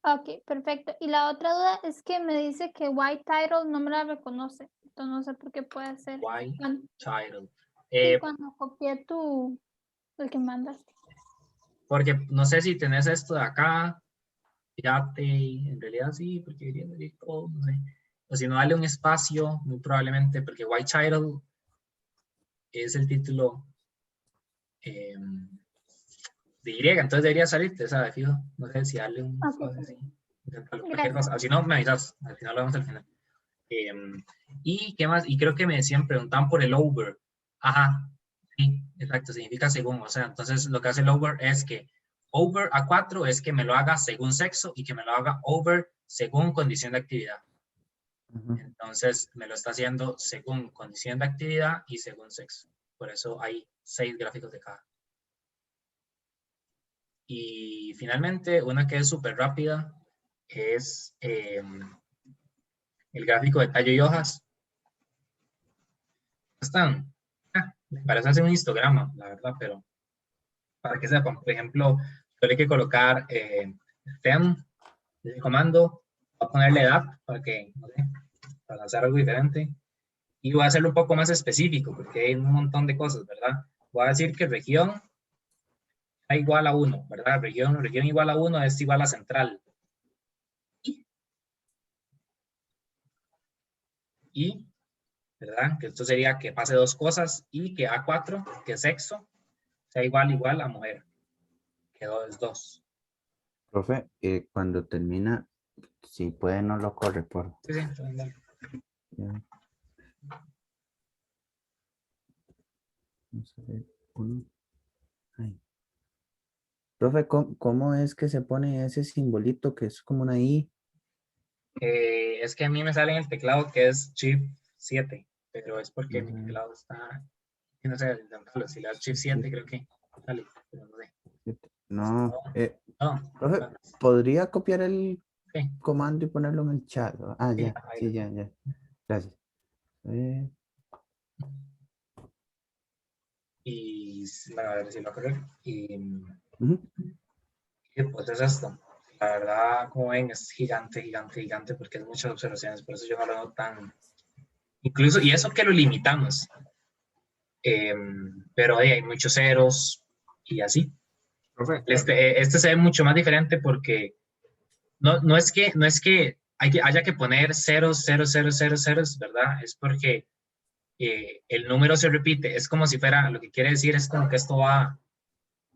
Ok, perfecto. Y la otra duda es que me dice que white title no me la reconoce. Entonces no sé por qué puede ser. White title. Sí, cuando copié el que mandaste. Porque no sé si tenés esto de acá, fíjate, en realidad sí, porque debería salir todo, no sé. O si no, dale un espacio, muy probablemente, porque white title es el título de Y, entonces debería salirte esa de fijo. No sé si darle un Ok, espacio así. Inténtalo, cualquier gracias. cosa. Si no, me avisas. Al final lo vemos al final. ¿Y qué más? Y creo que me decían, preguntaban por el over. Ajá, sí, exacto, significa según. O sea, entonces lo que hace el over es que over a 4 es que me lo haga según sexo y que me lo haga over según condición de actividad. Ujú. Entonces me lo está haciendo según condición de actividad y según sexo. Por eso hay 6 gráficos de cada. Y finalmente, una que es súper rápida es el gráfico de tallo y hojas. Están, me parece hacer un histograma, la verdad, pero para que sepan, por ejemplo, yo le hay que colocar stem, el comando, voy a ponerle edad para que, no sé, para hacer algo diferente. Y voy a hacerlo un poco más específico, porque hay un montón de cosas, ¿verdad? Voy a decir que región es igual a 1, ¿verdad? Región igual a 1 es igual a central. Y, ¿verdad? Que esto sería que pase 2 cosas y que A4, que es sexo, sea igual a mujer. Que 2 es 2. Profe, cuando termina, si puede, no lo corre, por Sí, sí, dale. ya. Vamos a ver, uno. Ay. Profe, ¿cómo es que se pone ese simbolito que es como una I? Es que a mí me sale en el teclado que es Shift 7, pero es porque mi Ajá, teclado está, no sé, intentarlo. Si le das Shift 7 creo que sale, pero no sé. No, No, profe, bueno, ¿podría copiar el sí, comando y ponerlo en el chat? Ah, sí, ya, ahí sí, lo ya, tengo. ya. Gracias. Y bueno, a ver si lo corre. Ujú. Y pues es esto. La verdad, como ven, es gigante, gigante, gigante, porque es muchas observaciones, por eso yo no lo veo tan... Incluso, y eso que lo limitamos, pero hay muchos ceros y así. Profe, Este se ve mucho más diferente porque no es que haya que poner ceros, ceros, ceros, ceros, ceros, ¿verdad? Es porque el número se repite, es como si fuera, lo que quiere decir es como que esto va,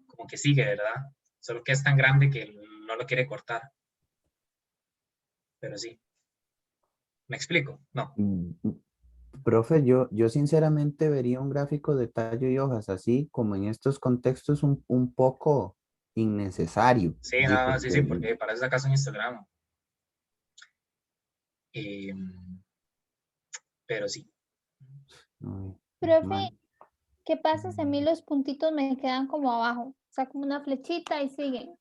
como que sigue, ¿verdad? Solo que es tan grande que no lo quiere cortar, pero sí. ¿Me explico? No. Mm, Profe, yo sinceramente vería un gráfico de tallo y hojas así como en estos contextos un poco innecesario. Sí, Sí, no, sí, porque sí, porque para eso acaso en Instagram. Eh, pero sí. ay, Profe, mal. ¿qué pasa si a mí los puntitos me quedan como abajo? O sea, como una flechita y siguen.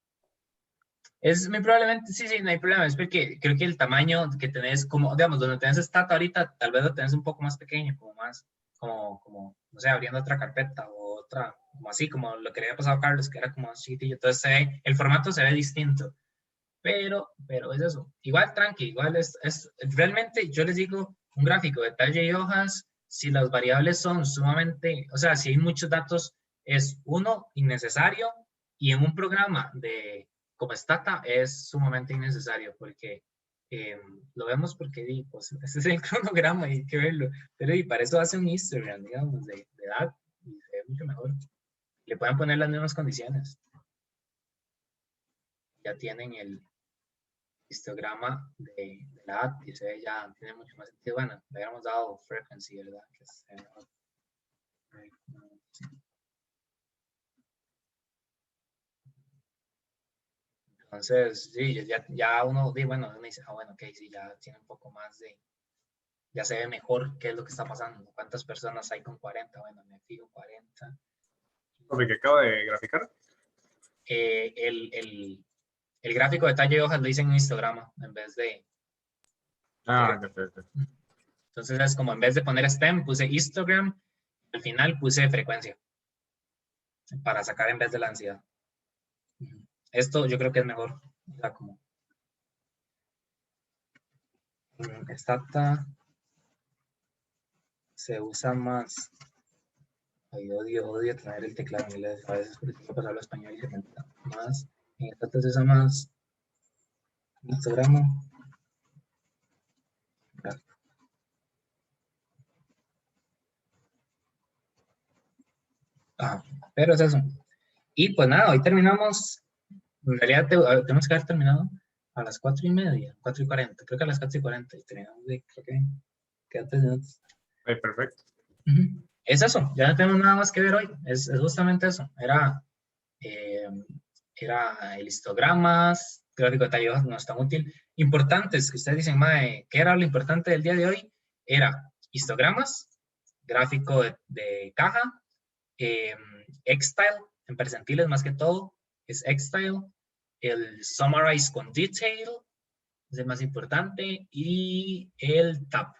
Es muy probablemente, sí, no hay problema, es porque creo que el tamaño que tenés, como, digamos, donde tenés stat ahorita, tal vez lo tenés un poco más pequeño, como más, no sé, abriendo otra carpeta o otra, como así, como lo que le había pasado a Carlos, que era como más chiquitillo, entonces el formato se ve distinto, pero es eso, igual tranqui, igual realmente yo les digo, un gráfico de talle y hojas, si las variables son sumamente, o sea, si hay muchos datos, es uno, innecesario, y en un programa como Stata es sumamente innecesario, porque lo vemos porque, pues, ese es el cronograma y hay que verlo, pero y para eso hace un histogram, digamos, de edad, y se ve mucho mejor. Le pueden poner las mismas condiciones. Ya tienen el histograma de la app y se ve ya, tiene mucho más sentido. Bueno, le habíamos dado frequency, ¿verdad? Que es, sí. Entonces, sí, ya uno, bueno, uno dice, bueno, ok, sí, ya tiene un poco más ya se ve mejor qué es lo que está pasando. ¿Cuántas personas hay con 40? Bueno, me fijo 40. profe, que acaba de graficar. El El gráfico de detalle de hojas lo hice en un histograma en vez de... Ah, ok. Entonces es como en vez de poner stem, puse histogram, al final puse frecuencia para sacar en vez de la ansiedad. Esto yo creo que es mejor. O sea, como Stata se usa más. Ay, odio tener el teclado en inglés. A veces porque tengo que pasarlo a español y se me olvida más. En Stata se usa más histograma. Ah, pero es eso. Y pues nada, hoy terminamos. En realidad tenemos que haber terminado a las 4:30, 4:40. Creo que a las 4:40. Y terminamos de, creo que queda 3 minutos. Perfecto. Es eso, ya no tenemos nada más que ver hoy. Es justamente eso. Era el histogramas, gráfico de detalle no es tan útil. Importantes, que ustedes dicen, mae, ¿qué era lo importante del día de hoy? Era histogramas, gráfico de caja, Xstyle, en percentiles más que todo, es Xstyle, el summarize con detail, es el más importante, y el tab,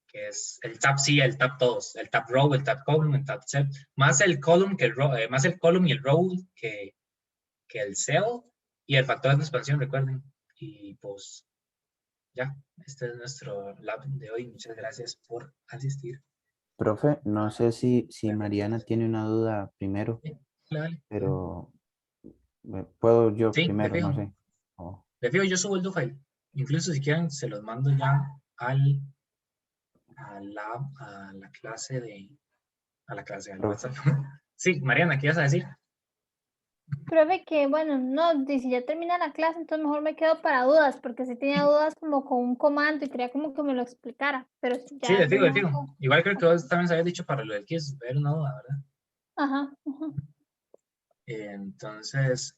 que es el tab, sí, el tab todos, el tab row, el tab column, el tab set, más el column que el row, más el column y el row que el cell y el factor de expansión, recuerden. Y pues ya, este es nuestro lab de hoy. Muchas gracias por asistir. Profe, no sé si Mariana tiene una duda primero, Dale. pero puedo yo Sí, primero, no sé. Oh. De fijo, yo subo el do file. Incluso si quieren, se los mando ya a la clase al WhatsApp. Sí, Mariana, ¿qué ibas a decir? Profe, que bueno, no, si ya termina la clase, entonces mejor me quedo para dudas, porque si tenía dudas como con un comando y quería como que me lo explicara, pero si Sí, ya de fijo, de no- fijo. Igual creo que vos también se habías dicho para lo del quiz, ver una duda, ¿verdad? Ajá, ajá. Entonces,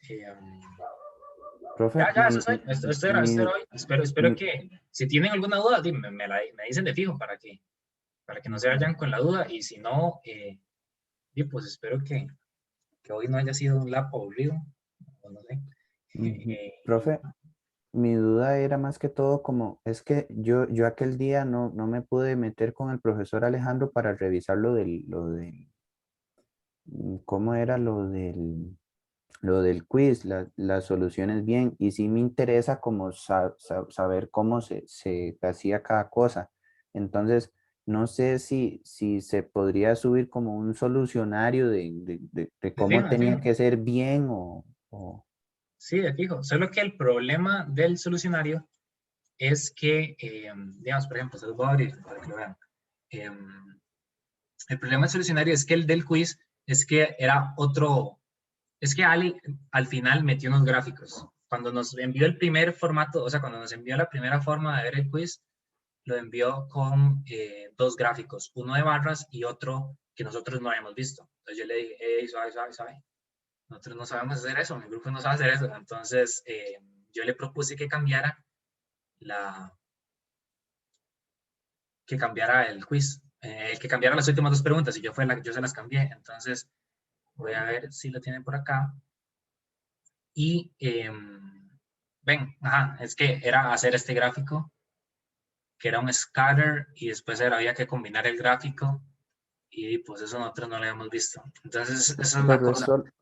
Profe, ya, eso soy. Esto era hoy. Espero mi- que, si tienen alguna duda, me dicen de fijo para que no se vayan con la duda. Y si no, pues espero que hoy no haya sido un lab aburrido. O no sé. profe, mi duda era más que todo como, es que yo aquel día no me pude meter con el profesor Alejandro para revisar ¿cómo era lo del quiz, las soluciones bien? Y sí me interesa como saber cómo se hacía cada cosa. Entonces, no sé si se podría subir como un solucionario de cómo De tenía fijo. que ser bien o... Sí, de fijo. Solo que el problema del solucionario es que, digamos, por ejemplo, se los voy a abrir para que lo vean. El problema del solucionario es que el del quiz es que era otro. Es que Ali al final metió unos gráficos. Cuando nos envió el primer formato, o sea, cuando nos envió la primera forma de ver el quiz, lo envió con 2 gráficos, uno de barras y otro que nosotros no habíamos visto. Entonces yo le dije, hey, suave. Nosotros no sabemos hacer eso, mi grupo no sabe hacer eso. Entonces yo le propuse que cambiara el quiz, que cambiara las últimas 2 preguntas y yo se las cambié. Entonces voy a ver si lo tienen por acá. Y ven, es que era hacer este gráfico, que era un scatter, y después había que combinar el gráfico, y pues eso nosotros no lo habíamos visto. Entonces, esa es la Pero es cosa. solo, Pero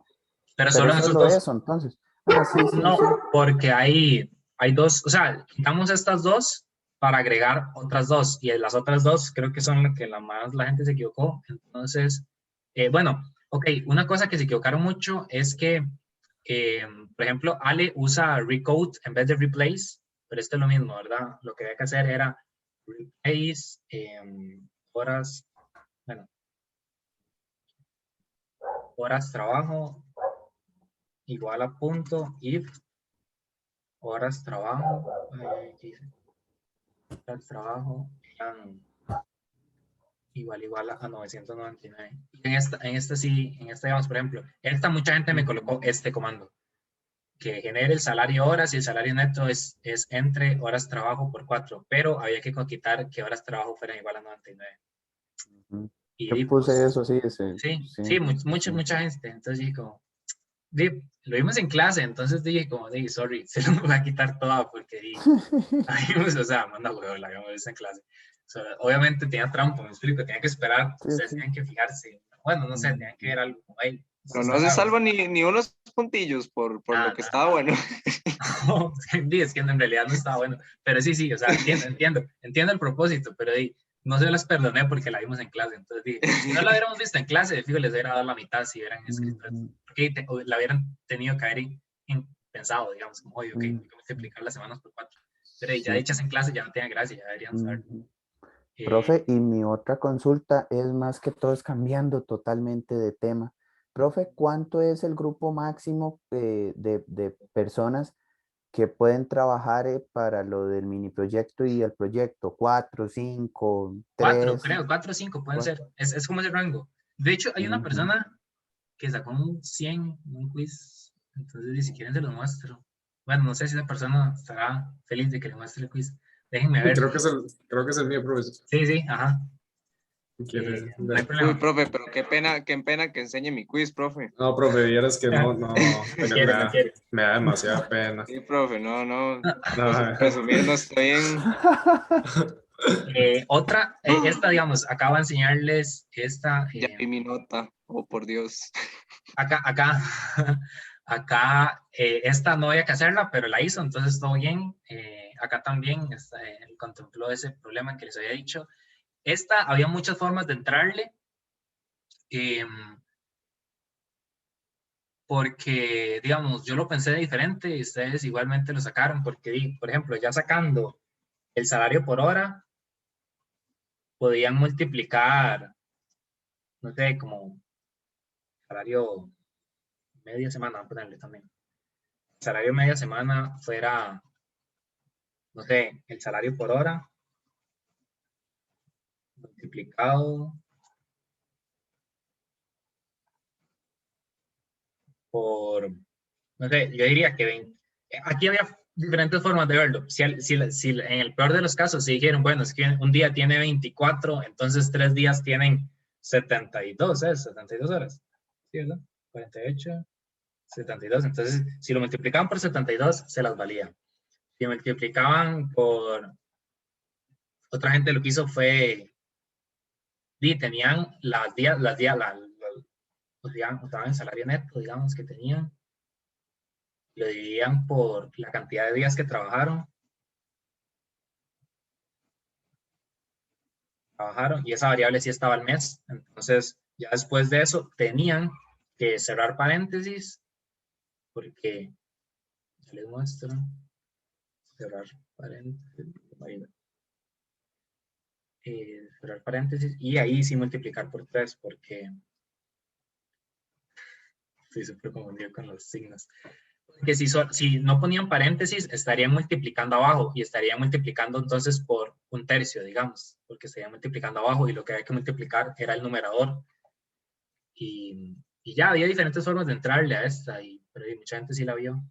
pero solo es en esos solo 2. eso, entonces. Ah, sí. No, porque hay 2, o sea, quitamos estas 2 para agregar otras 2, y las otras 2 creo que son las que la gente se equivocó. Entonces, bueno, ok, una cosa que se equivocaron mucho es que, por ejemplo, Ale usa recode en vez de replace, pero esto es lo mismo, ¿verdad? Lo que había que hacer era replace horas trabajo igual a punto if horas trabajo, horas trabajo eran igual a 999. Y en esta digamos, por ejemplo, mucha gente me colocó este comando, que genere el salario horas, y el salario neto es entre horas trabajo por 4, pero había que quitar que horas trabajo fueran igual a 99. Yo Y puse pues, eso, sí, sí, sí. mucha gente. Entonces digo, lo vimos en clase, entonces dije como, sorry, se lo voy a quitar toda porque o sea, manda huevo, la habíamos en clase. So, obviamente tenía trampa, me explico, tenía que esperar, Sí, ustedes sí. tenían que fijarse. Bueno, no sé, tenían que ver algo como ahí. Pero no se salvan ni unos puntillos por lo que estaba bueno. No, es que en realidad no estaba bueno, pero sí, o sea, entiendo el propósito, pero no se las perdoné porque la vimos en clase, entonces si no la hubiéramos visto en clase, fijo, les hubiera dado la mitad si hubieran escrito eso, porque la hubieran tenido que haber pensado, digamos, como, oye, ok, hay que multiplicar las semanas por 4, pero ya Sí. hechas en clase ya no tienen gracia, ya deberían saber. Profe, y mi otra consulta es más que todo es cambiando totalmente de tema. Profe, ¿cuánto es el grupo máximo de personas que pueden trabajar para lo del mini proyecto y el proyecto? ¿4, 5, 3? 4 o 5 pueden ser, es como ese rango. De hecho, hay una persona que sacó un 100, un quiz, entonces si quieren se los muestro. Bueno, no sé si esa persona estará feliz de que le muestre el quiz. Déjenme ver. Creo que es el mío, profesor. Sí, ajá. Si quiere No hay ver. problema. Uy, profe, pero qué pena que enseñe mi quiz, profe. No, profe, vieras que no, No quiere. me da demasiada pena. Sí, profe, no. No, Presumir no estoy en... Otra, esta, digamos, acabo de enseñarles esta. Ya vi mi nota. Oh, por Dios. Acá, esta no había que hacerla, pero la hizo, entonces todo bien. Acá también contempló ese problema que les había dicho. Esta, había muchas formas de entrarle, porque, digamos, yo lo pensé diferente y ustedes igualmente lo sacaron, porque, por ejemplo, ya sacando el salario por hora, podían multiplicar, no sé, como salario media semana, vamos a ponerle también. Salario media semana fuera, no sé, el salario por hora multiplicado por, no sé, yo diría que 20. Aquí había diferentes formas de verlo. Si en el peor de los casos se dijeron, bueno, es que un día tiene 24, entonces 3 días tienen 72, 72 horas. ¿Sí, verdad? 48, 72. Entonces, si lo multiplicaban por 72, se las valía. Si multiplicaban por... Otra gente lo que hizo fue... tenían estaban en salario neto, digamos, que tenían. Lo dividían por la cantidad de días que trabajaron y esa variable sí estaba al mes. Entonces, ya después de eso, tenían que cerrar paréntesis, porque ya les muestro, cerrar paréntesis, y ahí sí multiplicar por 3, porque estoy súper confundido con los signos. Que si no ponían paréntesis, estarían multiplicando abajo y estarían multiplicando entonces por 1/3, digamos, porque estarían multiplicando abajo y lo que había que multiplicar era el numerador. Y ya había diferentes formas de entrarle a esta, pero mucha gente sí la vio.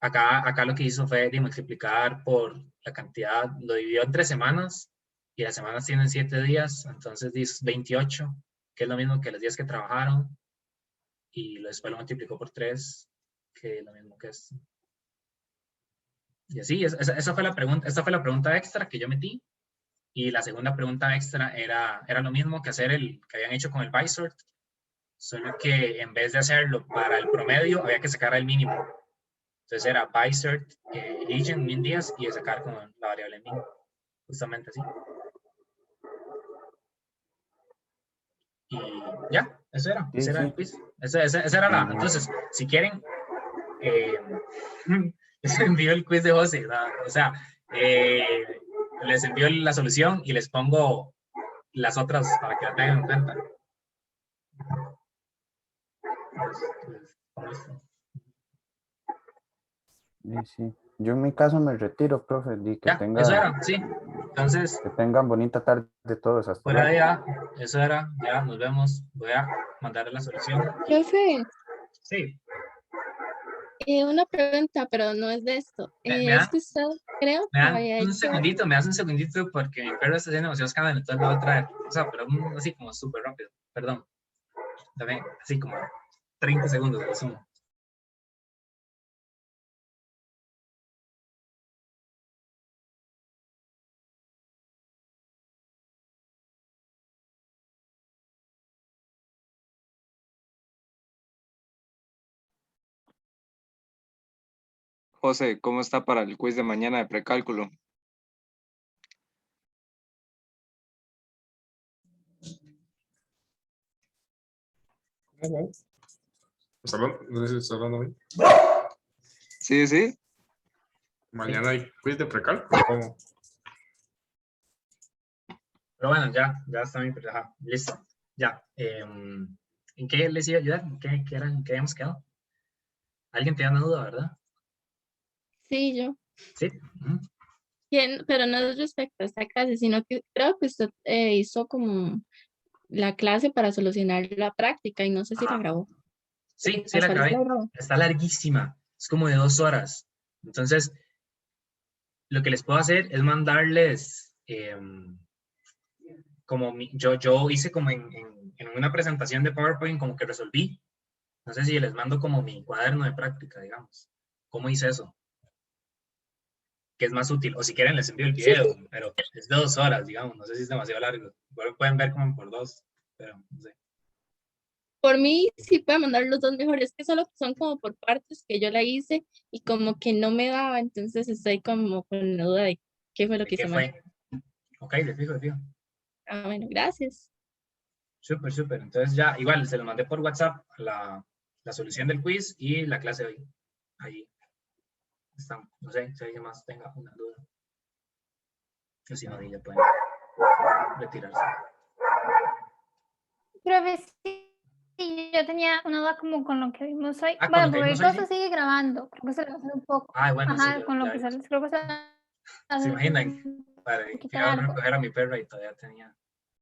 Acá lo que hizo fue multiplicar por la cantidad, lo dividió en 3 semanas y las semanas tienen 7 días, entonces dice 28, que es lo mismo que los días que trabajaron, y después lo multiplicó por 3, que es lo mismo que esto. Y así, esa fue la pregunta extra que yo metí. Y la segunda pregunta extra era lo mismo que hacer que habían hecho con el BySort, solo que en vez de hacerlo para el promedio, había que sacar el mínimo. Entonces era BySort agent, min días, y de sacar como la variable min. Justamente así. Y ya, eso era. Sí, Ese era sí. el quiz. Esa era la... Entonces, si quieren... les envío el quiz de José, ¿no? O sea, les envío la solución y les pongo las otras para que la tengan en cuenta. Sí. Yo en mi caso me retiro, profe, y que Ya, eso era, sí. Entonces, que tengan bonita tarde todos. Hasta fuera luego. de ya, eso era, ya nos vemos. Voy a mandarle la solución. Profe, Sí. una pregunta, pero no es de esto. Me Es dan- que usted creo Me que dan había un hecho... segundito, me das un segundito porque mi perro está haciendo demasiados escándalo, entonces lo voy a traer. O sea, pero así como súper rápido. Perdón. También, así como 30 segundos de resumen. José, ¿cómo está para el quiz de mañana de precálculo? No sé si está hablando bien. Sí, sí. Mañana hay quiz de precálculo. ¿Cómo? Pero bueno, ya está mi ajá, listo. Ya. ¿En qué les iba a ayudar? ¿En qué habíamos quedado? ¿Alguien tenía una duda, verdad? Sí, yo. Sí. Ujú. Bien, pero no es respecto a esta clase, sino que creo que usted hizo como la clase para solucionar la práctica y no sé si la Ajá. grabó. Sí, la ¿Casualidad grabé. la grabó? Está larguísima. Es como de 2 horas. Entonces, lo que les puedo hacer es mandarles como yo hice como en una presentación de PowerPoint como que resolví. No sé si les mando como mi cuaderno de práctica, digamos. ¿Cómo hice eso? Que es más útil. O si quieren les envío el Sí, video, sí. pero es de 2 horas, digamos. No sé si es demasiado largo. Igual pueden ver como por 2, pero no sé. Por mí sí puede mandar los dos mejores, que solo son como por partes que yo la hice y como que no me daba, entonces estoy como con la duda de qué fue lo ¿De que qué hice mal. fue? Ok, de fijo, de fijo. Ah, bueno, gracias. Súper, súper. Entonces ya, igual, se lo mandé por WhatsApp la solución del quiz y la clase de hoy. Ahí están. No sé si alguien más tenga una duda. O si no, ya pueden retirarse. Profe, sí, yo tenía una duda como con lo que vimos hoy. Ah, con Bueno, lo que porque vimos hoy, cosa sí. sigue grabando. Creo que se le va a hacer un poco. Ah, bueno, sí, Ajá, con lo ya que vi. sale, creo que se va a ¿Se hacer imaginan? un Para poquito ir a largo. recoger a mi perra y todavía tenía